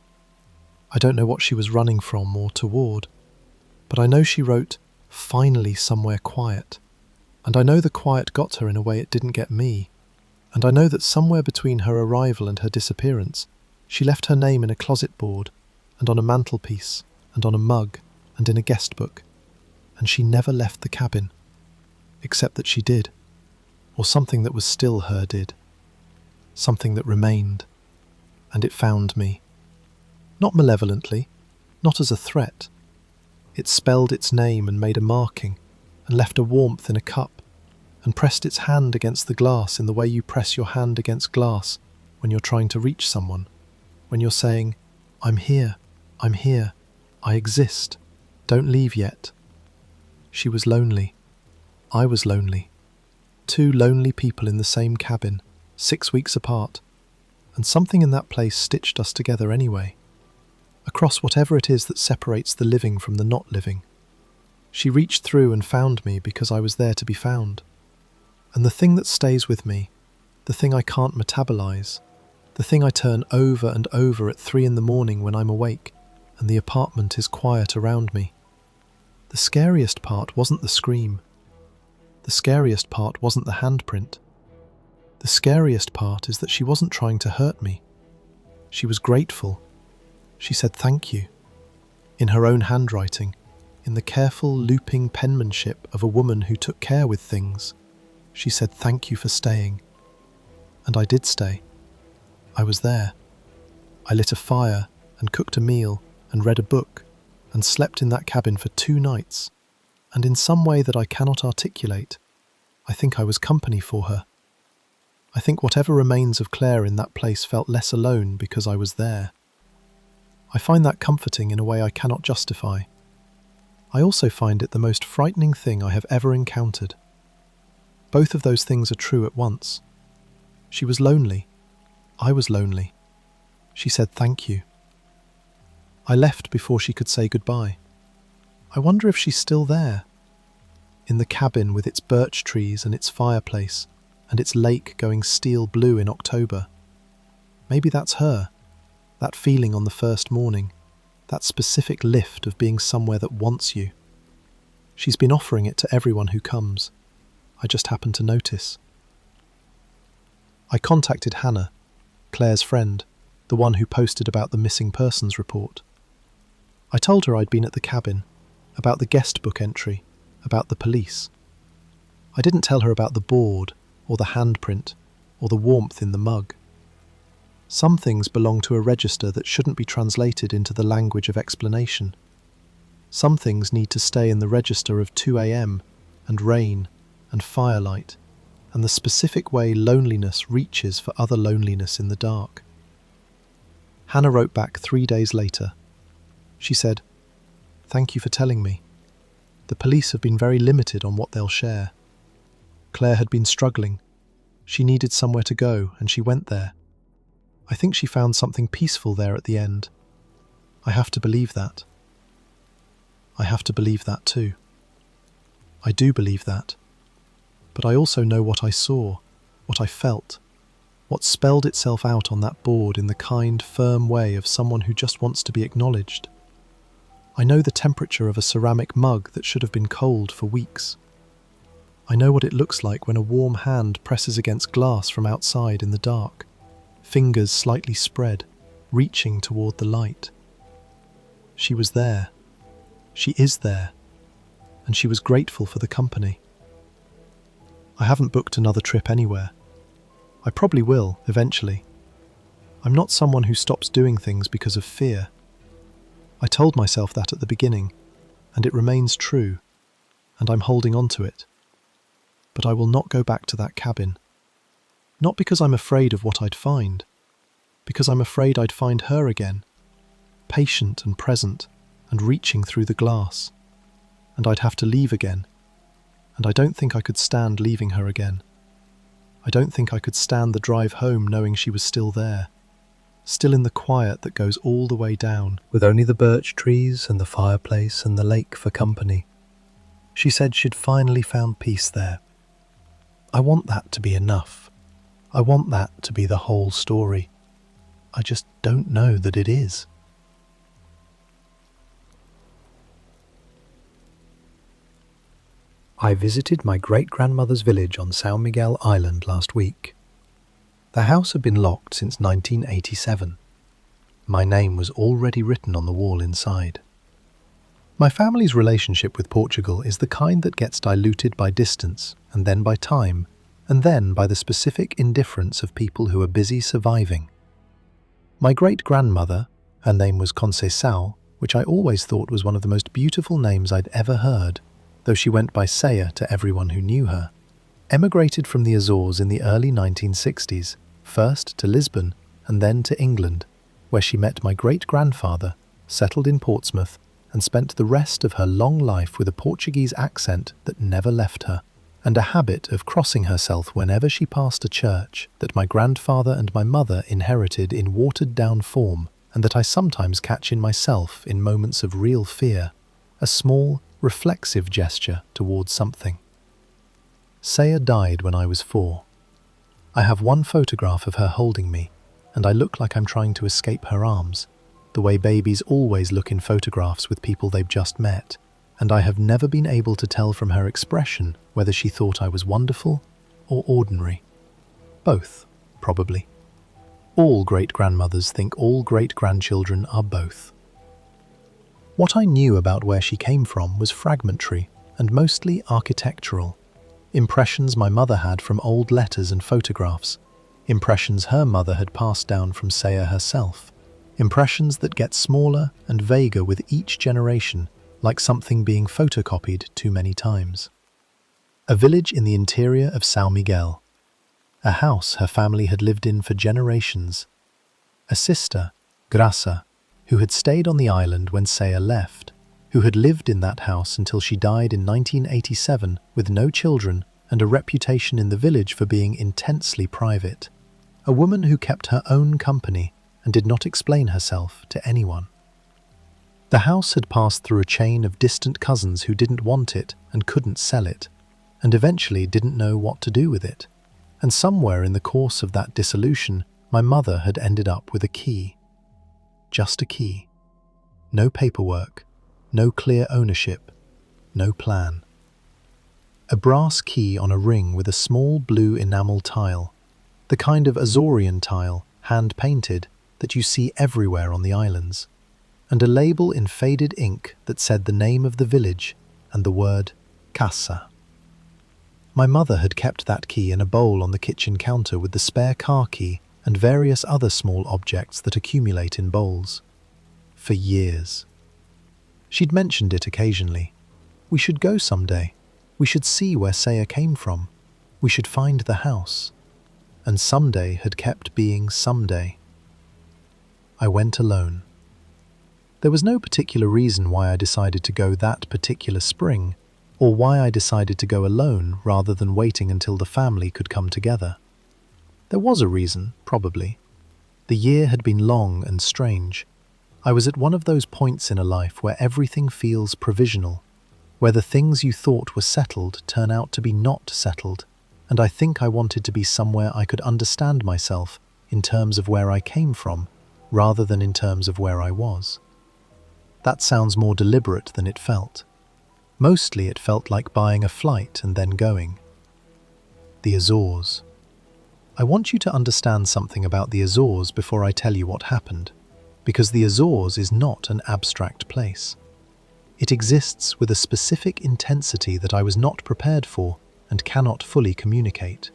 I don't know what she was running from or toward. But I know she wrote, "Finally somewhere quiet." And I know the quiet got her in a way it didn't get me. And I know that somewhere between her arrival and her disappearance, she left her name in a closet board, and on a mantelpiece, and on a mug, and in a guest book. And she never left the cabin. Except that she did. Or something that was still her did. Something that remained. And it found me. Not malevolently, not as a threat. It spelled its name and made a marking, and left a warmth in a cup, and pressed its hand against the glass in the way you press your hand against glass when you're trying to reach someone, when you're saying, I'm here, I exist, don't leave yet." She was lonely. I was lonely. Two lonely people in the same cabin, 6 weeks apart, and something in that place stitched us together anyway, across whatever it is that separates the living from the not living. She reached through and found me because I was there to be found. And the thing that stays with me, the thing I can't metabolize, the thing I turn over and over at 3 a.m. when I'm awake and the apartment is quiet around me. The scariest part wasn't the scream. The scariest part wasn't the handprint. The scariest part is that she wasn't trying to hurt me. She was grateful. She said thank you. In her own handwriting, in the careful looping penmanship of a woman who took care with things, she said thank you for staying. And I did stay. I was there. I lit a fire and cooked a meal and read a book and slept in that cabin for 2 nights, and in some way that I cannot articulate, I think I was company for her. I think whatever remains of Claire in that place felt less alone because I was there. I find that comforting in a way I cannot justify. I also find it the most frightening thing I have ever encountered. Both of those things are true at once. She was lonely. I was lonely. She said thank you. I left before she could say goodbye. I wonder if she's still there. In the cabin with its birch trees and its fireplace and its lake going steel blue in October. Maybe that's her, that feeling on the first morning, that specific lift of being somewhere that wants you. She's been offering it to everyone who comes. I just happened to notice. I contacted Hannah, Claire's friend, the one who posted about the missing persons report. I told her I'd been at the cabin, about the guest book entry, about the police. I didn't tell her about the board, or the handprint, or the warmth in the mug. Some things belong to a register that shouldn't be translated into the language of explanation. Some things need to stay in the register of 2 a.m. and rain and firelight and the specific way loneliness reaches for other loneliness in the dark. Hannah wrote back 3 days later. She said, "Thank you for telling me. The police have been very limited on what they'll share. Claire had been struggling. She needed somewhere to go, and she went there. I think she found something peaceful there at the end. I have to believe that. I have to believe that too. I do believe that. But I also know what I saw, what I felt, what spelled itself out on that board in the kind, firm way of someone who just wants to be acknowledged. I know the temperature of a ceramic mug that should have been cold for weeks. I know what it looks like when a warm hand presses against glass from outside in the dark, fingers slightly spread, reaching toward the light. She was there. She is there. And she was grateful for the company. I haven't booked another trip anywhere. I probably will, eventually. I'm not someone who stops doing things because of fear. I told myself that at the beginning, and it remains true, and I'm holding on to it. But I will not go back to that cabin. Not because I'm afraid of what I'd find, because I'm afraid I'd find her again, patient and present, and reaching through the glass. And I'd have to leave again. And I don't think I could stand leaving her again. I don't think I could stand the drive home knowing she was still there, still in the quiet that goes all the way down, with only the birch trees and the fireplace and the lake for company. She said she'd finally found peace there. I want that to be enough. I want that to be the whole story. I just don't know that it is. I visited my great-grandmother's village on São Miguel Island last week. The house had been locked since 1987. My name was already written on the wall inside. My family's relationship with Portugal is the kind that gets diluted by distance, and then by time, and then by the specific indifference of people who are busy surviving. My great-grandmother, her name was Conceição, which I always thought was one of the most beautiful names I'd ever heard, though she went by Saya to everyone who knew her, emigrated from the Azores in the early 1960s, first to Lisbon and then to England, where she met my great-grandfather, settled in Portsmouth, and spent the rest of her long life with a Portuguese accent that never left her, and a habit of crossing herself whenever she passed a church that my grandfather and my mother inherited in watered-down form, and that I sometimes catch in myself in moments of real fear, a small, reflexive gesture towards something. Saya died when I was 4. I have one photograph of her holding me, and I look like I'm trying to escape her arms, the way babies always look in photographs with people they've just met, and I have never been able to tell from her expression whether she thought I was wonderful or ordinary. Both, probably. All great-grandmothers think all great-grandchildren are both. What I knew about where she came from was fragmentary and mostly architectural. Impressions my mother had from old letters and photographs. Impressions her mother had passed down from Saya herself. Impressions that get smaller and vaguer with each generation, like something being photocopied too many times. A village in the interior of São Miguel. a house her family had lived in for generations. A sister, Grasa, who had stayed on the island when Saya left, who had lived in that house until she died in 1987 with no children and a reputation in the village for being intensely private. A woman who kept her own company and did not explain herself to anyone. The house had passed through a chain of distant cousins who didn't want it and couldn't sell it, and eventually didn't know what to do with it. And somewhere in the course of that dissolution, my mother had ended up with a key. Just a key. No paperwork, no clear ownership, no plan. A brass key on a ring with a small blue enamel tile, the kind of Azorian tile, hand-painted, that you see everywhere on the islands, and a label in faded ink that said the name of the village and the word Casa. My mother had kept that key in a bowl on the kitchen counter with the spare car key and various other small objects that accumulate in bowls. For years. She'd mentioned it occasionally. We should go someday. We should see where Saya came from. We should find the house. And someday had kept being someday. I went alone. There was no particular reason why I decided to go that particular spring, or why I decided to go alone rather than waiting until the family could come together. There was a reason, probably. The year had been long and strange. I was at one of those points in a life where everything feels provisional, where the things you thought were settled turn out to be not settled, and I think I wanted to be somewhere I could understand myself in terms of where I came from, rather than in terms of where I was. That sounds more deliberate than it felt. Mostly it felt like buying a flight and then going. The Azores. I want you to understand something about the Azores before I tell you what happened, because the Azores is not an abstract place. It exists with a specific intensity that I was not prepared for and cannot fully communicate.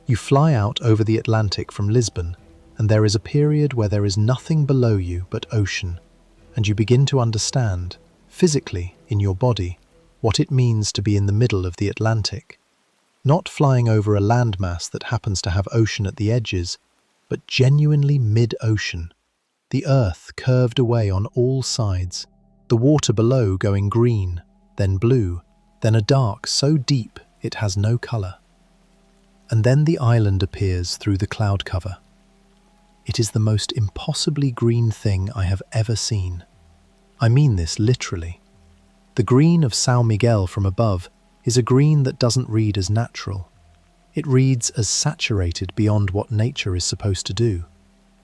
You fly out over the Atlantic from Lisbon, and there is a period where there is nothing below you but ocean, and you begin to understand, physically, in your body, what it means to be in the middle of the Atlantic. Not flying over a landmass that happens to have ocean at the edges, but genuinely mid-ocean. The earth curved away on all sides, the water below going green, then blue, then a dark so deep it has no colour. And then the island appears through the cloud cover. It is the most impossibly green thing I have ever seen. I mean this literally. The green of São Miguel from above is a green that doesn't read as natural. It reads as saturated beyond what nature is supposed to do,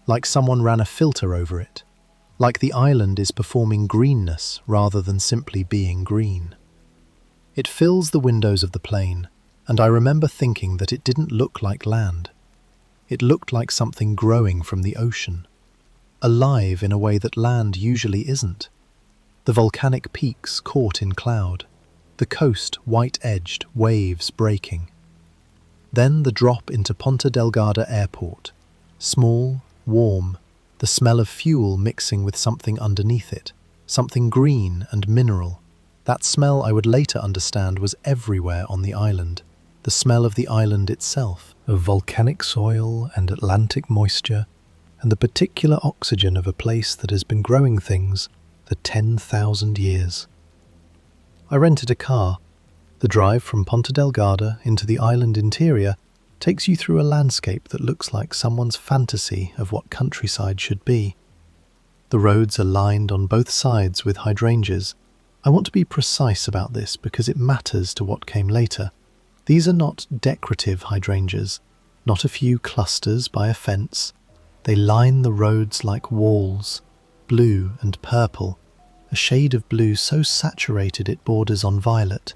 like someone ran a filter over it, like the island is performing greenness rather than simply being green. It fills the windows of the plane, and I remember thinking that it didn't look like land. It looked like something growing from the ocean, alive in a way that land usually isn't. The volcanic peaks caught in cloud, the coast white-edged, waves breaking. Then the drop into Ponta Delgada Airport, small, warm, the smell of fuel mixing with something underneath it, something green and mineral. That smell I would later understand was everywhere on the island, the smell of the island itself, of volcanic soil and Atlantic moisture, and the particular oxygen of a place that has been growing things for 10,000 years. I rented a car. The drive from Ponta Delgada into the island interior takes you through a landscape that looks like someone's fantasy of what countryside should be. The roads are lined on both sides with hydrangeas. I want to be precise about this because it matters to what came later. These are not decorative hydrangeas, not a few clusters by a fence. They line the roads like walls, blue and purple, a shade of blue so saturated it borders on violet.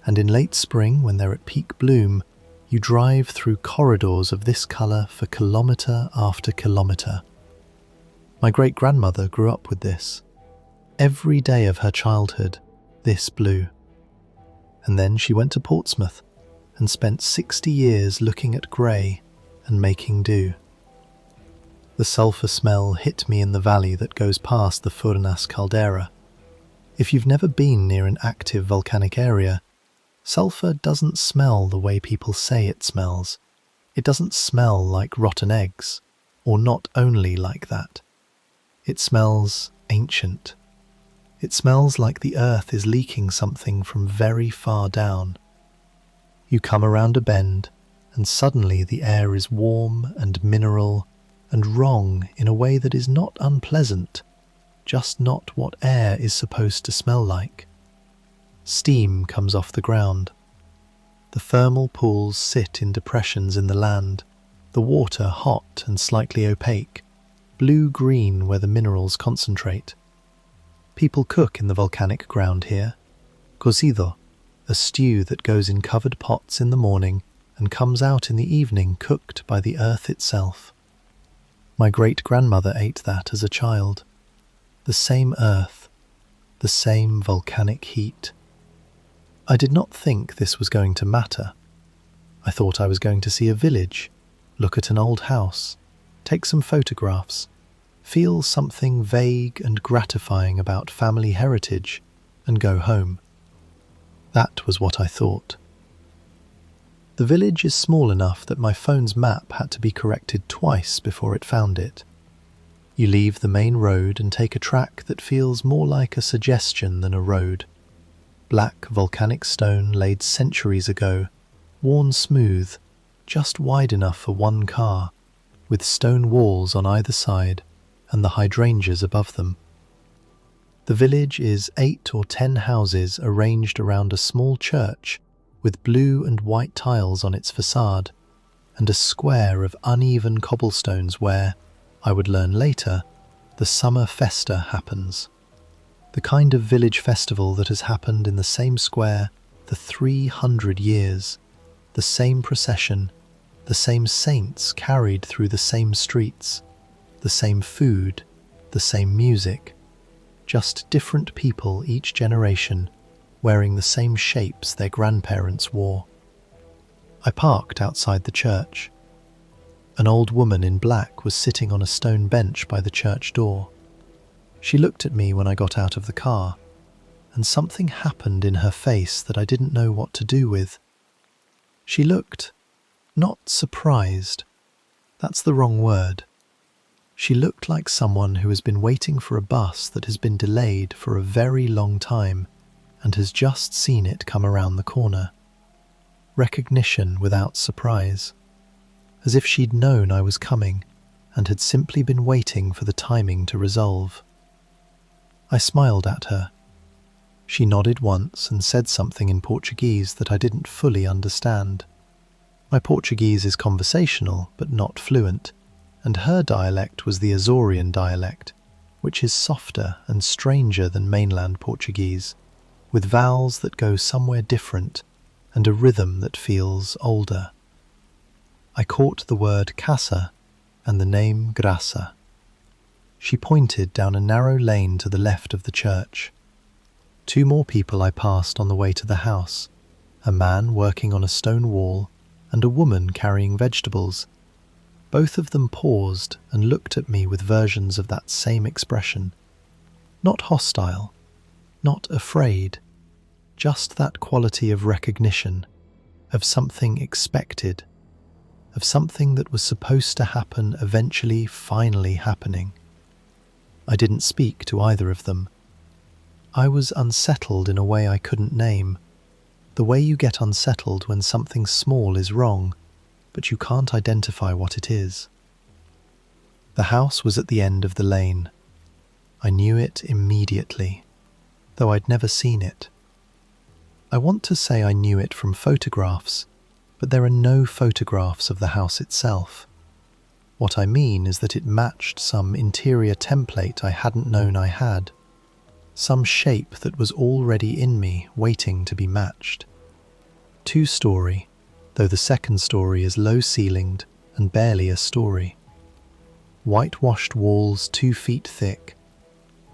And in late spring, when they're at peak bloom, you drive through corridors of this colour for kilometre after kilometre. My great-grandmother grew up with this. Every day of her childhood, this blue. And then she went to Portsmouth and spent 60 years looking at grey and making do. The sulphur smell hit me in the valley that goes past the Furnas caldera. If you've never been near an active volcanic area, sulphur doesn't smell the way people say it smells. It doesn't smell like rotten eggs, or not only like that. It smells ancient. It smells like the earth is leaking something from very far down. You come around a bend, and suddenly the air is warm and mineral and wrong in a way that is not unpleasant, just not what air is supposed to smell like. Steam comes off the ground. The thermal pools sit in depressions in the land, the water hot and slightly opaque, blue-green where the minerals concentrate. People cook in the volcanic ground here. Cocido, a stew that goes in covered pots in the morning and comes out in the evening cooked by the earth itself. My great-grandmother ate that as a child. The same earth, the same volcanic heat. I did not think this was going to matter. I thought I was going to see a village, look at an old house, take some photographs, feel something vague and gratifying about family heritage, and go home. That was what I thought. The village is small enough that my phone's map had to be corrected twice before it found it. You leave the main road and take a track that feels more like a suggestion than a road. Black volcanic stone laid centuries ago, worn smooth, just wide enough for one car, with stone walls on either side and the hydrangeas above them. The village is 8 or 10 houses arranged around a small church with blue and white tiles on its facade, and a square of uneven cobblestones where, I would learn later, the summer festa happens. The kind of village festival that has happened in the same square for 300 years, the same procession, the same saints carried through the same streets, the same food, the same music, just different people each generation wearing the same shapes their grandparents wore. I parked outside the church. An old woman in black was sitting on a stone bench by the church door. She looked at me when I got out of the car, and something happened in her face that I didn't know what to do with. She looked, not surprised, that's the wrong word. She looked like someone who has been waiting for a bus that has been delayed for a very long time and has just seen it come around the corner. Recognition without surprise, as if she'd known I was coming and had simply been waiting for the timing to resolve. I smiled at her. She nodded once and said something in Portuguese that I didn't fully understand. My Portuguese is conversational but not fluent, and her dialect was the Azorean dialect, which is softer and stranger than mainland Portuguese, with vowels that go somewhere different and a rhythm that feels older. I caught the word casa and the name Graça. She pointed down a narrow lane to the left of the church. 2 more people I passed on the way to the house, a man working on a stone wall and a woman carrying vegetables. Both of them paused and looked at me with versions of that same expression. Not hostile, not afraid, just that quality of recognition, of something expected, of something that was supposed to happen eventually finally happening. I didn't speak to either of them. I was unsettled in a way I couldn't name, the way you get unsettled when something small is wrong, but you can't identify what it is. The house was at the end of the lane. I knew it immediately, though I'd never seen it. I want to say I knew it from photographs, but there are no photographs of the house itself. What I mean is that it matched some interior template I hadn't known I had, some shape that was already in me waiting to be matched. 2-story, though the second story is low-ceilinged and barely a story. Whitewashed walls 2 feet thick,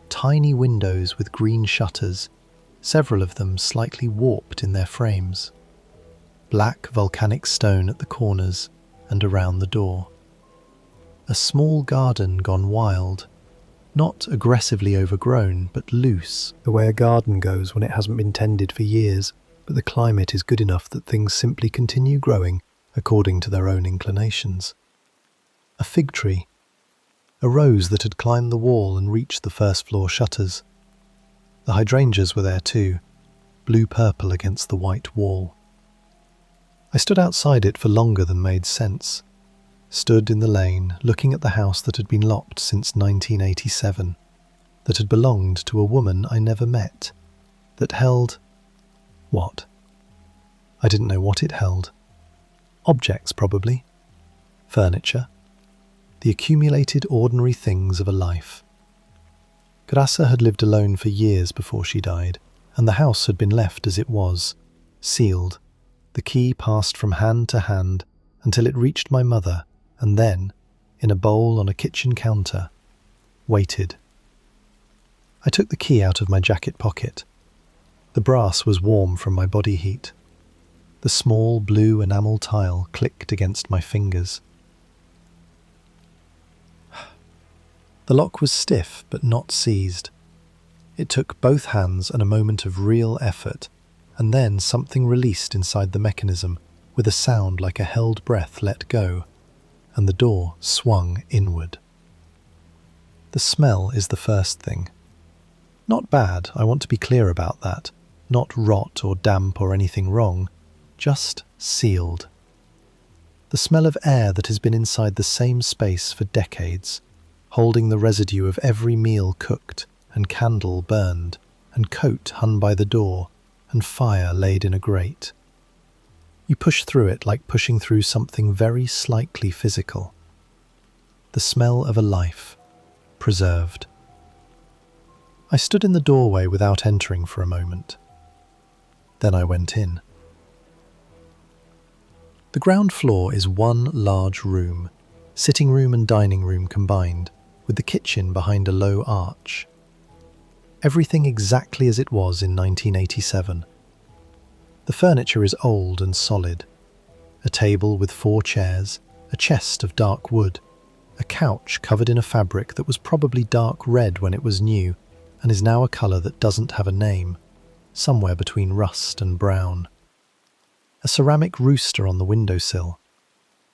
tiny windows with green shutters, several of them slightly warped in their frames. Black volcanic stone at the corners and around the door. A small garden gone wild, not aggressively overgrown, but loose, the way a garden goes when it hasn't been tended for years, but the climate is good enough that things simply continue growing according to their own inclinations. A fig tree, a rose that had climbed the wall and reached the first-floor shutters. The hydrangeas were there too, blue-purple against the white wall. I stood outside it for longer than made sense. Stood in the lane, looking at the house that had been locked since 1987, that had belonged to a woman I never met, that held... what? I didn't know what it held. Objects, probably. Furniture. The accumulated ordinary things of a life. Graça had lived alone for years before she died, and the house had been left as it was, sealed, the key passed from hand to hand until it reached my mother, and then, in a bowl on a kitchen counter, waited. I took the key out of my jacket pocket. The brass was warm from my body heat. The small blue enamel tile clicked against my fingers. The lock was stiff but not seized. It took both hands and a moment of real effort, and then something released inside the mechanism with a sound like a held breath let go, and the door swung inward. The smell is the first thing. Not bad, I want to be clear about that. Not rot or damp or anything wrong, just sealed. The smell of air that has been inside the same space for decades, holding the residue of every meal cooked and candle burned and coat hung by the door and fire laid in a grate. You push through it like pushing through something very slightly physical. The smell of a life, preserved. I stood in the doorway without entering for a moment. Then I went in. The ground floor is one large room, sitting room and dining room combined, with the kitchen behind a low arch. Everything exactly as it was in 1987. The furniture is old and solid. A table with 4 chairs, a chest of dark wood, a couch covered in a fabric that was probably dark red when it was new and is now a colour that doesn't have a name, somewhere between rust and brown. A ceramic rooster on the windowsill,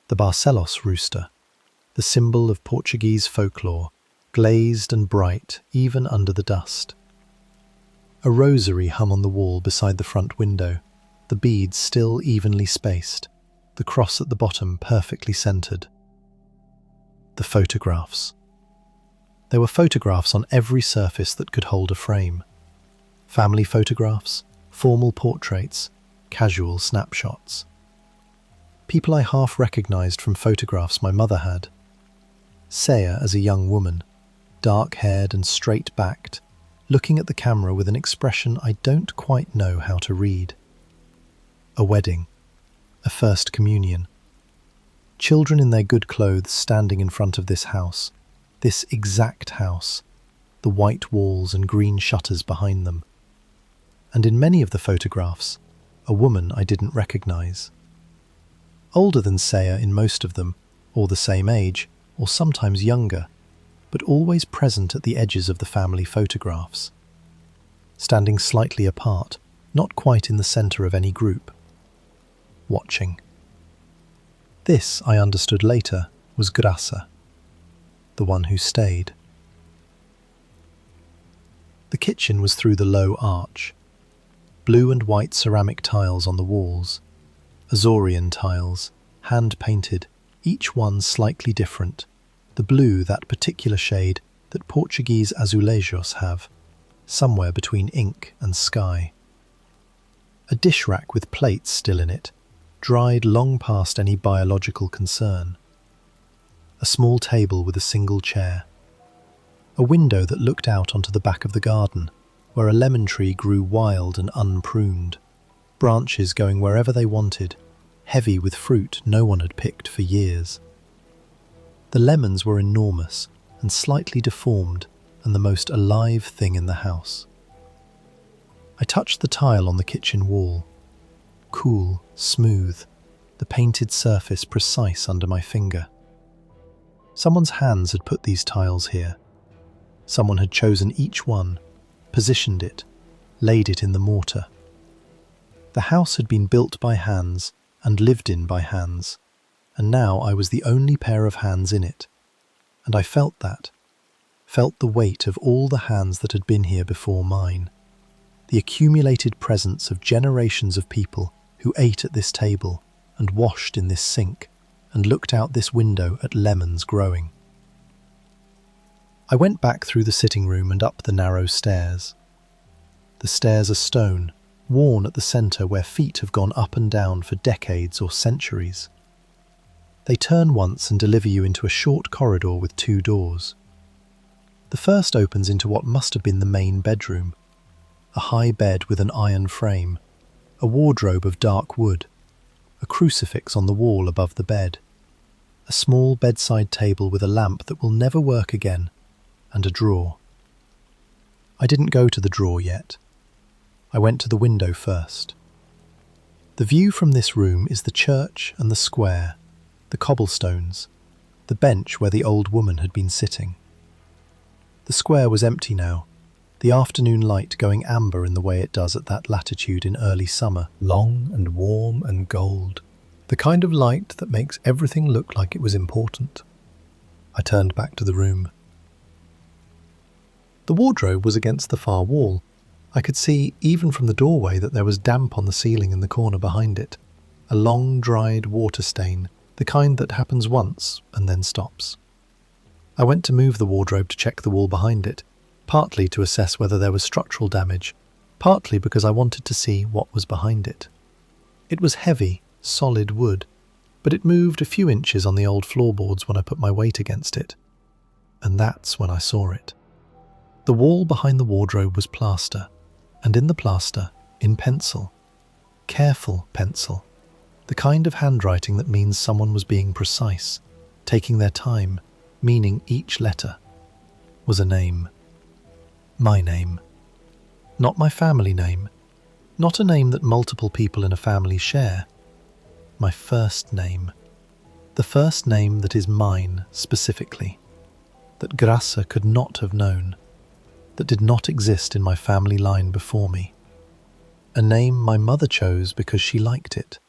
the Barcelos rooster, the symbol of Portuguese folklore, glazed and bright even under the dust. A rosary hung on the wall beside the front window, the beads still evenly spaced, the cross at the bottom perfectly centred. The photographs. There were photographs on every surface that could hold a frame. Family photographs, formal portraits, casual snapshots. People I half recognised from photographs my mother had. Saya as a young woman, dark-haired and straight-backed, looking at the camera with an expression I don't quite know how to read. A wedding, a first communion. Children in their good clothes standing in front of this house, this exact house, the white walls and green shutters behind them. And in many of the photographs, a woman I didn't recognise. Older than Saya in most of them, or the same age, or sometimes younger, but always present at the edges of the family photographs. Standing slightly apart, not quite in the centre of any group. Watching. This, I understood later, was Graça, the one who stayed. The kitchen was through the low arch. Blue and white ceramic tiles on the walls. Azorian tiles, hand-painted, each one slightly different. The blue, that particular shade that Portuguese azulejos have, somewhere between ink and sky. A dish rack with plates still in it, dried long past any biological concern. A small table with a single chair. A window that looked out onto the back of the garden, where a lemon tree grew wild and unpruned, branches going wherever they wanted, heavy with fruit no one had picked for years. The lemons were enormous and slightly deformed and the most alive thing in the house. I touched the tile on the kitchen wall. Cool, smooth, the painted surface precise under my finger. Someone's hands had put these tiles here. Someone had chosen each one, positioned it, laid it in the mortar. The house had been built by hands and lived in by hands, and now I was the only pair of hands in it. And I felt that, felt the weight of all the hands that had been here before mine, the accumulated presence of generations of people who ate at this table and washed in this sink and looked out this window at lemons growing. I went back through the sitting room and up the narrow stairs. The stairs are stone, worn at the centre where feet have gone up and down for decades or centuries. They turn once and deliver you into a short corridor with 2 doors. The first opens into what must have been the main bedroom, a high bed with an iron frame, a wardrobe of dark wood, a crucifix on the wall above the bed, a small bedside table with a lamp that will never work again, and a drawer. I didn't go to the drawer yet. I went to the window first. The view from this room is the church and the square, the cobblestones, the bench where the old woman had been sitting. The square was empty now, the afternoon light going amber in the way it does at that latitude in early summer, long and warm and gold, the kind of light that makes everything look like it was important. I turned back to the room. The wardrobe was against the far wall. I could see, even from the doorway, that there was damp on the ceiling in the corner behind it, a long dried water stain, the kind that happens once and then stops. I went to move the wardrobe to check the wall behind it, partly to assess whether there was structural damage, partly because I wanted to see what was behind it. It was heavy, solid wood, but it moved a few inches on the old floorboards when I put my weight against it. And that's when I saw it. The wall behind the wardrobe was plaster, and in the plaster, in pencil, careful pencil, the kind of handwriting that means someone was being precise, taking their time, meaning each letter, was a name. My name. Not my family name. Not a name that multiple people in a family share. My first name. The first name that is mine specifically. That Graça could not have known. That did not exist in my family line before me. A name my mother chose because she liked it,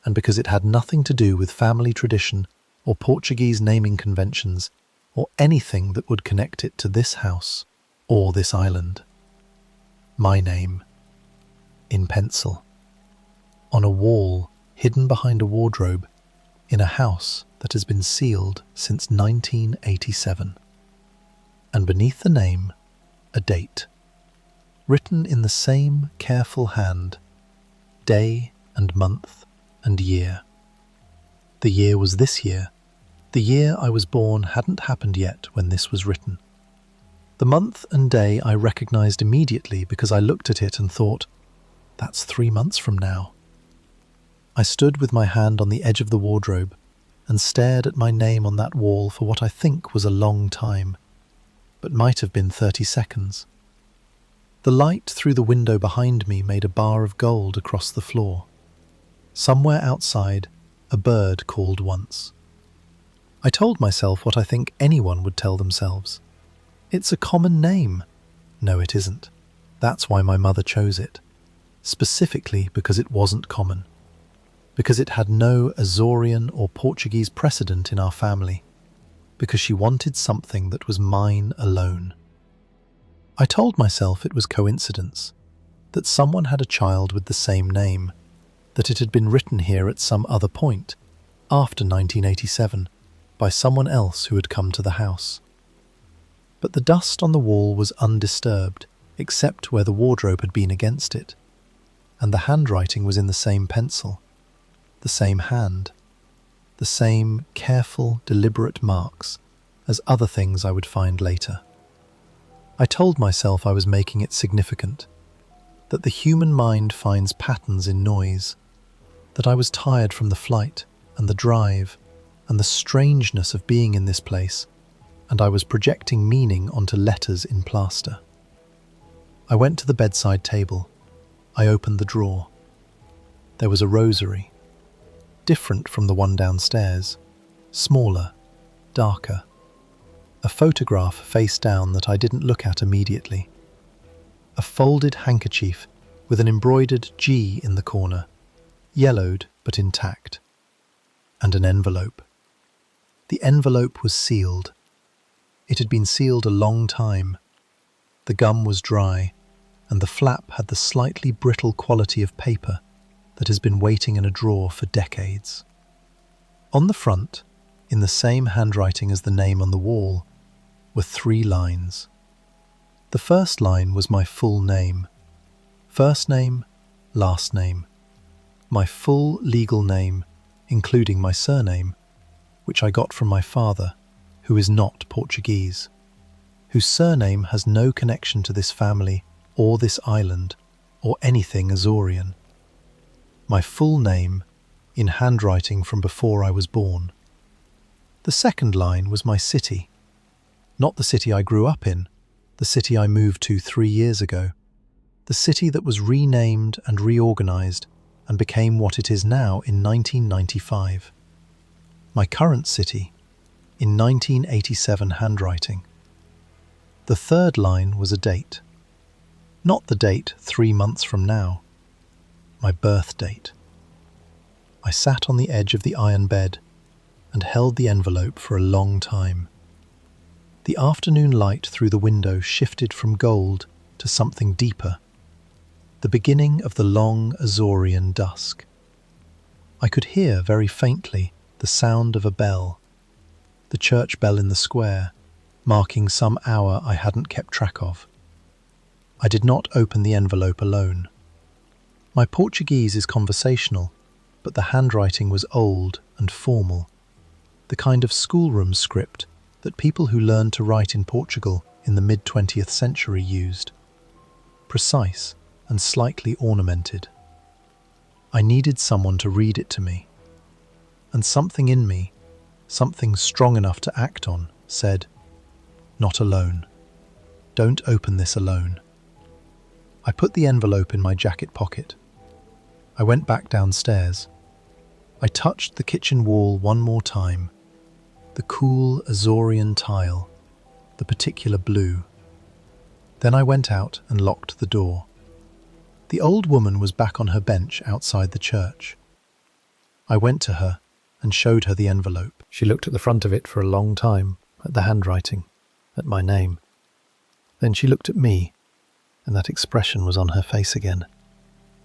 and because it had nothing to do with family tradition or Portuguese naming conventions or anything that would connect it to this house or this island. My name. In pencil. On a wall hidden behind a wardrobe in a house that has been sealed since 1987. And beneath the name, a date, written in the same careful hand, day and month and year. The year was this year. The year I was born hadn't happened yet when this was written. The month and day I recognized immediately because I looked at it and thought, that's 3 months from now. I stood with my hand on the edge of the wardrobe and stared at my name on that wall for what I think was a long time, but might have been 30 seconds. The light through the window behind me made a bar of gold across the floor. Somewhere outside, a bird called once. I told myself what I think anyone would tell themselves. It's a common name. No, it isn't. That's why my mother chose it. Specifically because it wasn't common. Because it had no Azorian or Portuguese precedent in our family. Because she wanted something that was mine alone. I told myself it was coincidence, that someone had a child with the same name, that it had been written here at some other point, after 1987, by someone else who had come to the house. But the dust on the wall was undisturbed, except where the wardrobe had been against it, and the handwriting was in the same pencil, the same hand, the same careful, deliberate marks as other things I would find later. I told myself I was making it significant, that the human mind finds patterns in noise, that I was tired from the flight and the drive and the strangeness of being in this place, and I was projecting meaning onto letters in plaster. I went to the bedside table. I opened the drawer. There was a rosary, different from the one downstairs, smaller, darker. A photograph face down that I didn't look at immediately. A folded handkerchief with an embroidered G in the corner, yellowed but intact. And an envelope. The envelope was sealed. It had been sealed a long time. The gum was dry, and the flap had the slightly brittle quality of paper that has been waiting in a drawer for decades. On the front, in the same handwriting as the name on the wall, were 3 lines. The first line was my full name. First name, last name. My full legal name, including my surname, which I got from my father, who is not Portuguese, whose surname has no connection to this family or this island or anything Azorean. My full name, in handwriting from before I was born. The second line was my city. Not the city I grew up in, the city I moved to 3 years ago. The city that was renamed and reorganized and became what it is now in 1995. My current city, in 1987 handwriting. The third line was a date. Not the date 3 months from now. My birth date. I sat on the edge of the iron bed and held the envelope for a long time. The afternoon light through the window shifted from gold to something deeper, the beginning of the long Azorean dusk. I could hear very faintly the sound of a bell, the church bell in the square, marking some hour I hadn't kept track of. I did not open the envelope alone. My Portuguese is conversational, but the handwriting was old and formal, the kind of schoolroom script that people who learned to write in Portugal in the mid-20th century used. Precise and slightly ornamented. I needed someone to read it to me. And something in me, something strong enough to act on, said, "Not alone. Don't open this alone." I put the envelope in my jacket pocket. I went back downstairs. I touched the kitchen wall one more time. The cool Azorean tile, the particular blue. Then I went out and locked the door. The old woman was back on her bench outside the church. I went to her and showed her the envelope. She looked at the front of it for a long time, at the handwriting, at my name. Then she looked at me, and that expression was on her face again.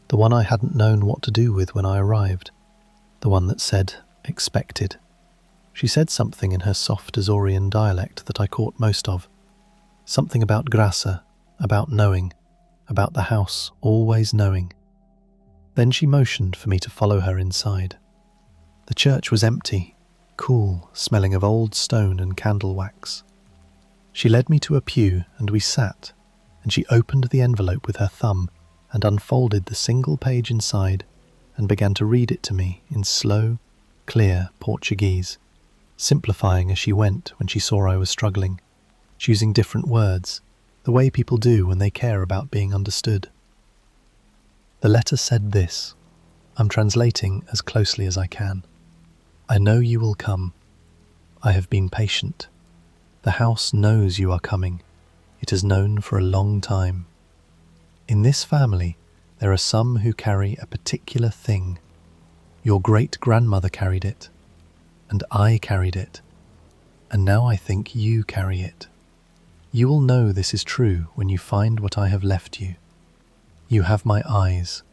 The one I hadn't known what to do with when I arrived. The one that said, expected. She said something in her soft Azorean dialect that I caught most of. Something about graça, about knowing, about the house always knowing. Then she motioned for me to follow her inside. The church was empty, cool, smelling of old stone and candle wax. She led me to a pew and we sat, and she opened the envelope with her thumb and unfolded the single page inside and began to read it to me in slow, clear Portuguese, simplifying as she went when she saw I was struggling, choosing different words, the way people do when they care about being understood. The letter said this. I'm translating as closely as I can. I know you will come. I have been patient. The house knows you are coming. It has known for a long time. In this family, there are some who carry a particular thing. Your great-grandmother carried it, and I carried it, and now I think you carry it. You will know this is true when you find what I have left you. You have my eyes.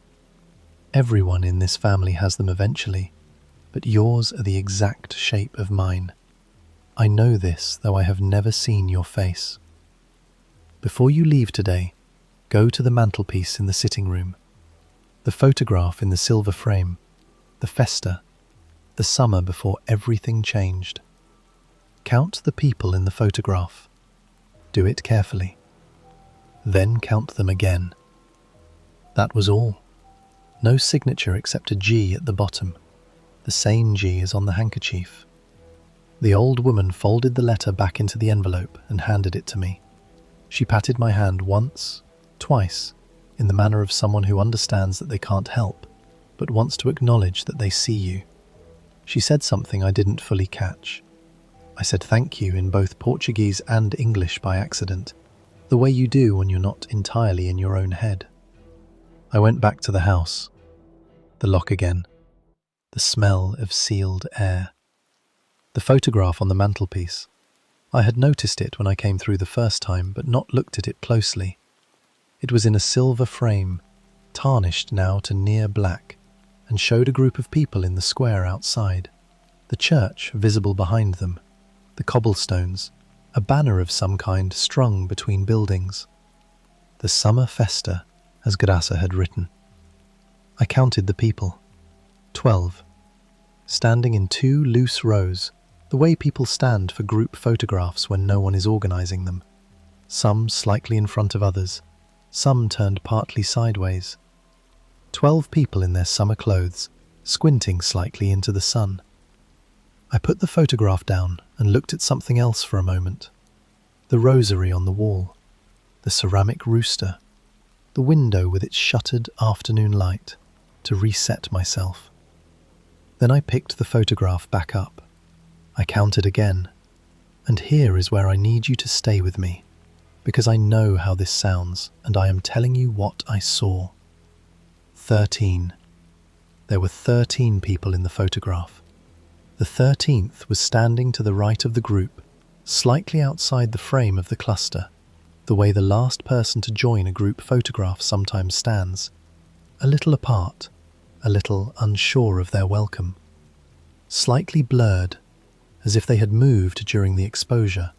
Everyone in this family has them eventually, but yours are the exact shape of mine. I know this, though I have never seen your face. Before you leave today, go to the mantelpiece in the sitting room. The photograph in the silver frame, the festa, the summer before everything changed. Count the people in the photograph. Do it carefully. Then count them again. That was all. No signature except a G at the bottom, the same G as on the handkerchief. The old woman folded the letter back into the envelope and handed it to me. She patted my hand once, twice, in the manner of someone who understands that they can't help, but wants to acknowledge that they see you. She said something I didn't fully catch. I said thank you in both Portuguese and English by accident, the way you do when you're not entirely in your own head. I went back to the house. The lock again. the smell of sealed air. The photograph on the mantelpiece. I had noticed it when I came through the first time, but not looked at it closely. It was in a silver frame, tarnished now to near black, and showed a group of people in the square outside. The church visible behind them, the cobblestones, a banner of some kind strung between buildings. The summer festa, as Grassa had written. I counted the people. 12. Standing in 2 loose rows, the way people stand for group photographs when no one is organising them. Some slightly in front of others, some turned partly sideways. 12 people in their summer clothes, squinting slightly into the sun. I put the photograph down and looked at something else for a moment. The rosary on the wall, the ceramic rooster, the window with its shuttered afternoon light, to reset myself. Then I picked the photograph back up. I counted again, and here is where I need you to stay with me, because I know how this sounds, and I am telling you what I saw. 13. There were 13 people in the photograph. The 13th was standing to the right of the group, slightly outside the frame of the cluster, the way the last person to join a group photograph sometimes stands, a little apart, a little unsure of their welcome. Slightly blurred, as if they had moved during the exposure,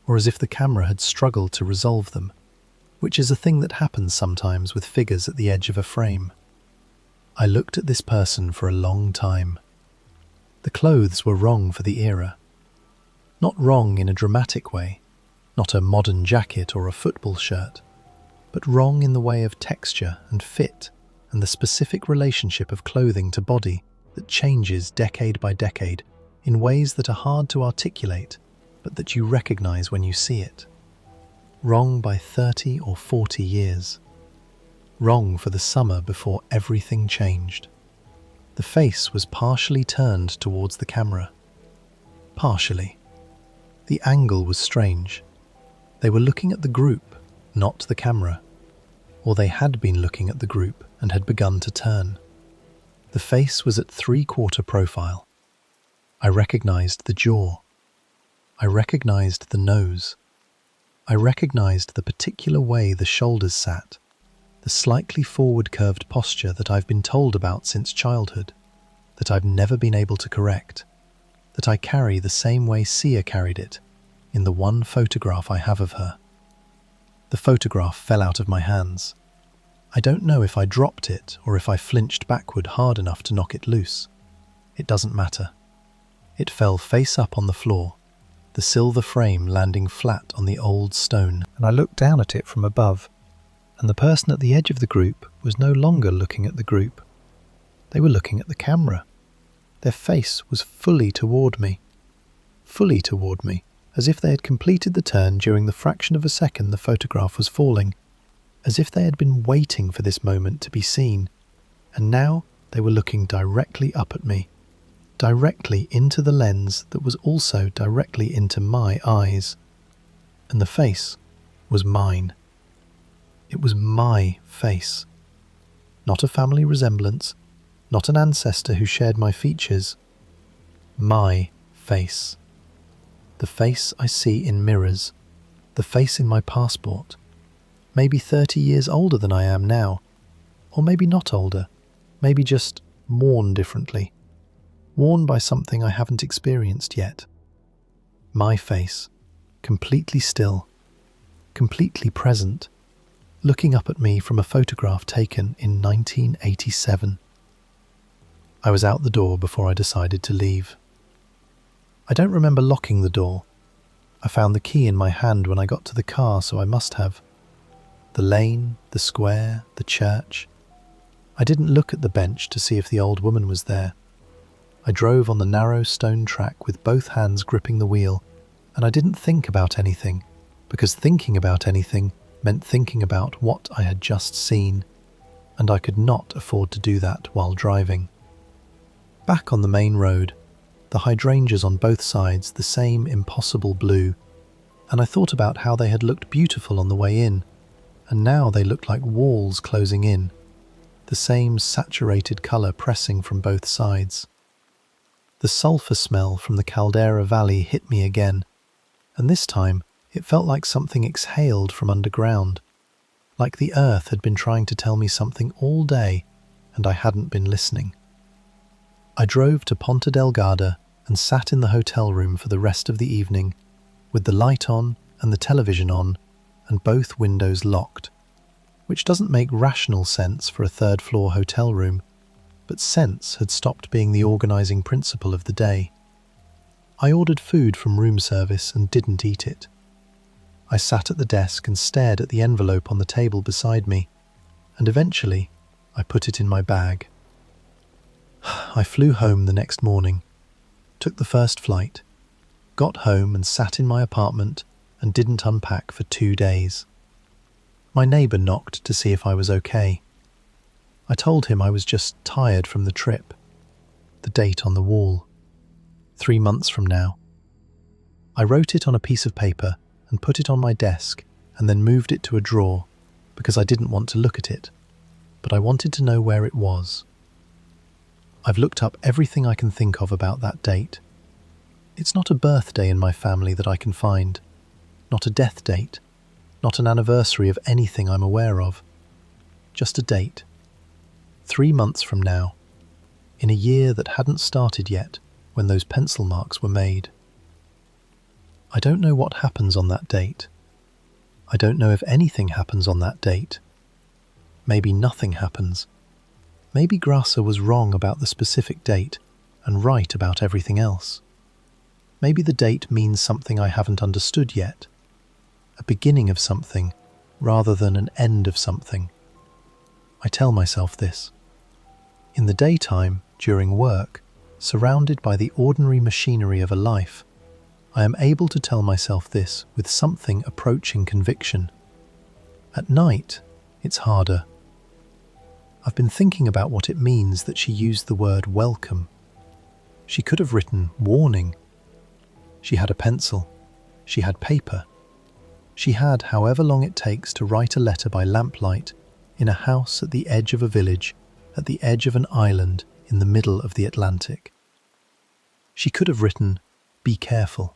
or as if the camera had struggled to resolve them, which is a thing that happens sometimes with figures at the edge of a frame. I looked at this person for a long time. The clothes were wrong for the era. Not wrong in a dramatic way, not a modern jacket or a football shirt, but wrong in the way of texture and fit and the specific relationship of clothing to body that changes decade by decade in ways that are hard to articulate, but that you recognize when you see it. Wrong by 30 or 40 years. Wrong for the summer before everything changed. The face was partially turned towards the camera. Partially. The angle was strange. They were looking at the group, not the camera. Or they had been looking at the group and had begun to turn. The face was at 3/4 profile. I recognized the jaw. I recognized the nose. I recognized the particular way the shoulders sat, the slightly forward-curved posture that I've been told about since childhood, that I've never been able to correct, that I carry the same way Sia carried it in the one photograph I have of her. The photograph fell out of my hands. I don't know if I dropped it or if I flinched backward hard enough to knock it loose. It doesn't matter. It fell face up on the floor, the silver frame landing flat on the old stone, and I looked down at it from above, and the person at the edge of the group was no longer looking at the group. They were looking at the camera. Their face was fully toward me, as if they had completed the turn during the fraction of a second the photograph was falling, as if they had been waiting for this moment to be seen, and now they were looking directly up at me, directly into the lens that was also directly into my eyes. And the face was mine. It was my face. Not a family resemblance, not an ancestor who shared my features. My face. The face I see in mirrors, the face in my passport. Maybe 30 years older than I am now, or maybe not older, maybe just worn differently, worn by something I haven't experienced yet. My face, completely still, completely present, looking up at me from a photograph taken in 1987. I was out the door before I decided to leave. I don't remember locking the door. I found the key in my hand when I got to the car, so I must have. The lane, the square, the church. I didn't look at the bench to see if the old woman was there. I drove on the narrow stone track with both hands gripping the wheel, and I didn't think about anything, because thinking about anything meant thinking about what I had just seen, and I could not afford to do that while driving. Back on the main road, the hydrangeas on both sides the same impossible blue, and I thought about how they had looked beautiful on the way in, and now they looked like walls closing in. the same saturated colour pressing from both sides. The sulphur smell from the Caldera Valley hit me again, and this time it felt like something exhaled from underground, like the earth had been trying to tell me something all day and I hadn't been listening. I drove to Ponta Delgada and sat in the hotel room for the rest of the evening, with the light on and the television on and both windows locked, which doesn't make rational sense for a third-floor hotel room, but sense had stopped being the organising principle of the day. I ordered food from room service and didn't eat it. I sat at the desk and stared at the envelope on the table beside me, and eventually I put it in my bag. I flew home the next morning, took the first flight, got home and sat in my apartment and didn't unpack for 2 days. My neighbour knocked to see if I was okay. I told him I was just tired from the trip. The date on the wall. 3 months from now. I wrote it on a piece of paper and put it on my desk and then moved it to a drawer because I didn't want to look at it, but I wanted to know where it was. I've looked up everything I can think of about that date. It's not a birthday in my family that I can find, not a death date, not an anniversary of anything I'm aware of. Just a date. 3 months from now, in a year that hadn't started yet when those pencil marks were made. I don't know what happens on that date. I don't know if anything happens on that date. Maybe nothing happens. Maybe Grasser was wrong about the specific date and right about everything else. Maybe the date means something I haven't understood yet. A beginning of something rather than an end of something. I tell myself this. In the daytime, during work, surrounded by the ordinary machinery of a life, I am able to tell myself this with something approaching conviction. At night, it's harder. I've been thinking about what it means that she used the word welcome. She could have written warning. She had a pencil. She had paper. She had however long it takes to write a letter by lamplight in a house at the edge of a village, at the edge of an island in the middle of the Atlantic. She could have written, be careful.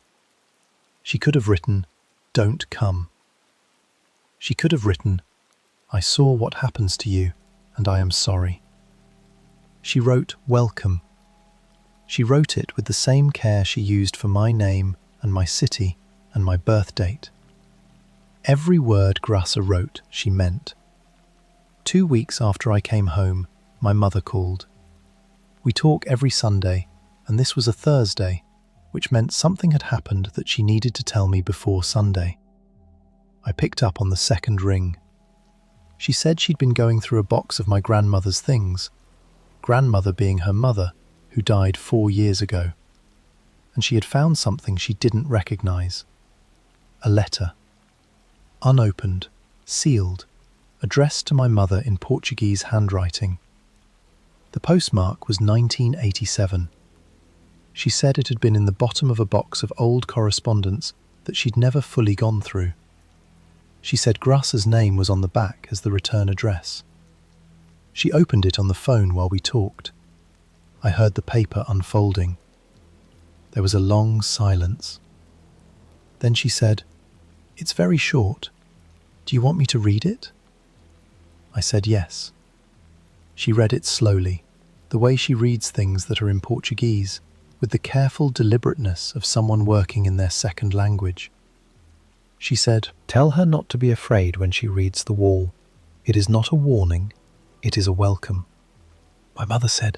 She could have written, don't come. She could have written, I saw what happens to you, and I am sorry. She wrote welcome. She wrote it with the same care she used for my name and my city and my birth date. Every word Grasser wrote, she meant. 2 weeks after I came home, my mother called. We talk every Sunday, and this was a Thursday, which meant something had happened that she needed to tell me before Sunday. I picked up on the second ring. She said she'd been going through a box of my grandmother's things, grandmother being her mother, who died 4 years ago, and she had found something she didn't recognize. A letter. Unopened, sealed, addressed to my mother in Portuguese handwriting. The postmark was 1987. She said it had been in the bottom of a box of old correspondence that she'd never fully gone through. She said Grasser's name was on the back as the return address. She opened it on the phone while we talked. I heard the paper unfolding. There was a long silence. Then she said, "It's very short. Do you want me to read it?" I said yes. She read it slowly, the way she reads things that are in Portuguese, with the careful deliberateness of someone working in their second language. She said, "Tell her not to be afraid when she reads the wall. It is not a warning, it is a welcome." My mother said,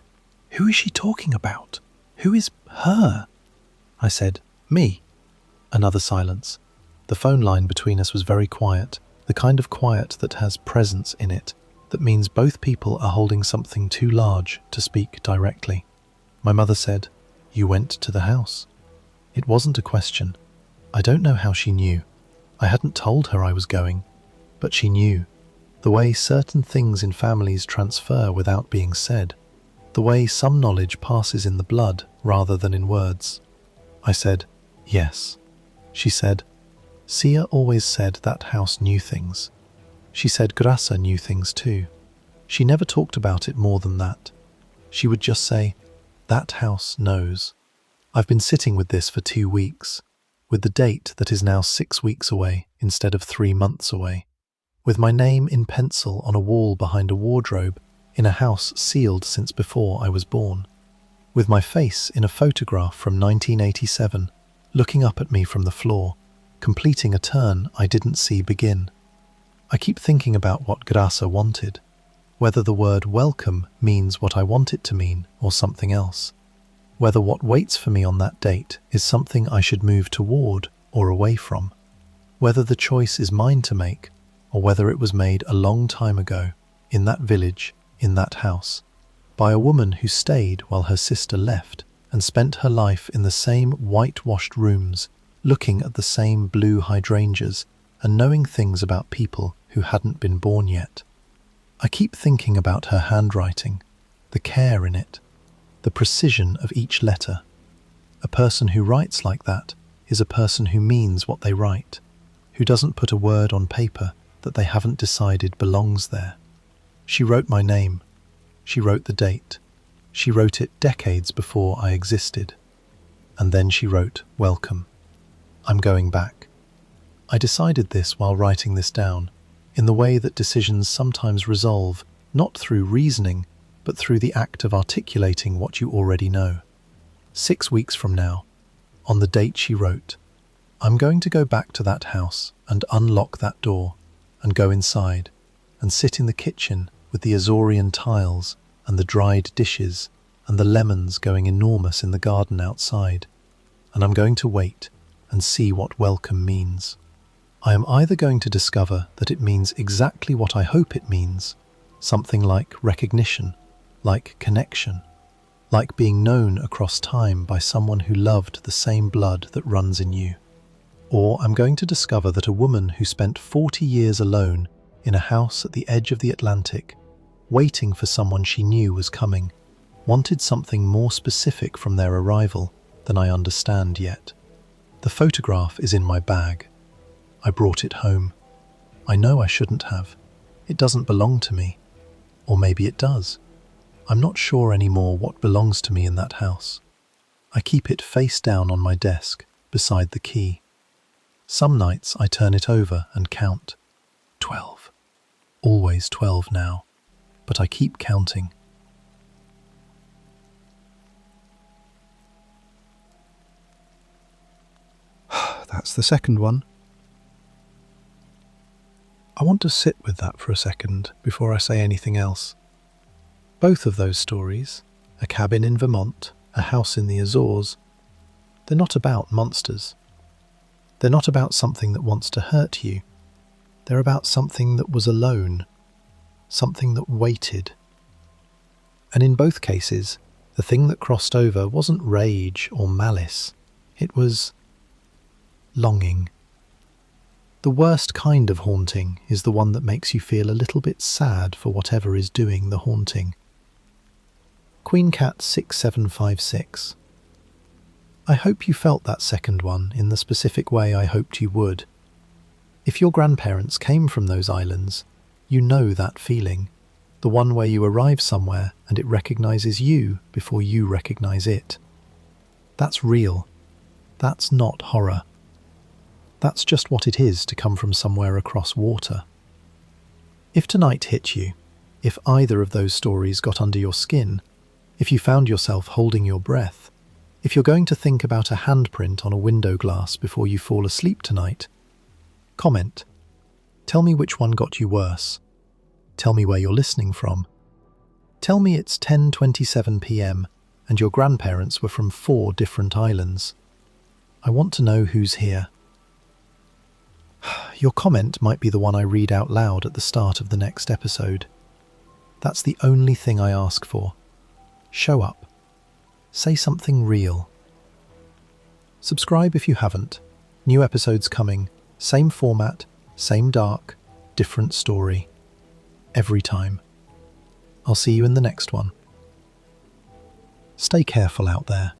"Who is she talking about? Who is her?" I said, "Me." Another silence. The phone line between us was very quiet, the kind of quiet that has presence in it, that means both people are holding something too large to speak directly. My mother said, "You went to the house." It wasn't a question. I don't know how she knew. I hadn't told her I was going, but she knew. The way certain things in families transfer without being said. The way some knowledge passes in the blood rather than in words. I said, "Yes." She said, "Sia always said that house knew things." She said Grasser knew things too. She never talked about it more than that. She would just say, "That house knows." I've been sitting with this for 2 weeks, with the date that is now 6 weeks away instead of 3 months away, with my name in pencil on a wall behind a wardrobe in a house sealed since before I was born, with my face in a photograph from 1987 looking up at me from the floor, completing a turn I didn't see begin. I keep thinking about what Grasa wanted, whether the word welcome means what I want it to mean or something else, whether what waits for me on that date is something I should move toward or away from, whether the choice is mine to make or whether it was made a long time ago, in that village, in that house, by a woman who stayed while her sister left and spent her life in the same whitewashed rooms, looking at the same blue hydrangeas and knowing things about people who hadn't been born yet. I keep thinking about her handwriting, the care in it, the precision of each letter. A person who writes like that is a person who means what they write, who doesn't put a word on paper that they haven't decided belongs there. She wrote my name. She wrote the date. She wrote it decades before I existed. And then she wrote, "Welcome. I'm going back." I decided this while writing this down, in the way that decisions sometimes resolve, not through reasoning, but through the act of articulating what you already know. 6 weeks from now, on the date she wrote, I'm going to go back to that house and unlock that door and go inside and sit in the kitchen with the Azorian tiles and the dried dishes and the lemons going enormous in the garden outside. And I'm going to wait and see what welcome means. I am either going to discover that it means exactly what I hope it means, something like recognition, like connection, like being known across time by someone who loved the same blood that runs in you. Or I'm going to discover that a woman who spent 40 years alone in a house at the edge of the Atlantic, waiting for someone she knew was coming, wanted something more specific from their arrival than I understand yet. The photograph is in my bag. I brought it home. I know I shouldn't have. It doesn't belong to me. Or maybe it does. I'm not sure anymore what belongs to me in that house. I keep it face down on my desk, beside the key. Some nights I turn it over and count. 12. Always 12 now. But I keep counting. That's the second one. I want to sit with that for a second before I say anything else. Both of those stories, a cabin in Vermont, a house in the Azores, they're not about monsters. They're not about something that wants to hurt you. They're about something that was alone, something that waited. And in both cases, the thing that crossed over wasn't rage or malice. It was longing. The worst kind of haunting is the one that makes you feel a little bit sad for whatever is doing the haunting. Queen Cat 6756. I hope you felt that second one in the specific way I hoped you would. If your grandparents came from those islands, you know that feeling, the one where you arrive somewhere and it recognizes you before you recognize it. That's real. That's not horror. That's just what it is to come from somewhere across water. If tonight hit you, if either of those stories got under your skin, if you found yourself holding your breath, if you're going to think about a handprint on a window glass before you fall asleep tonight, comment. Tell me which one got you worse. Tell me where you're listening from. Tell me it's 10:27 p.m. and your grandparents were from 4 different islands. I want to know who's here. Your comment might be the one I read out loud at the start of the next episode. That's the only thing I ask for. Show up. Say something real. Subscribe if you haven't. New episodes coming. Same format, same dark, different story. Every time. I'll see you in the next one. Stay careful out there.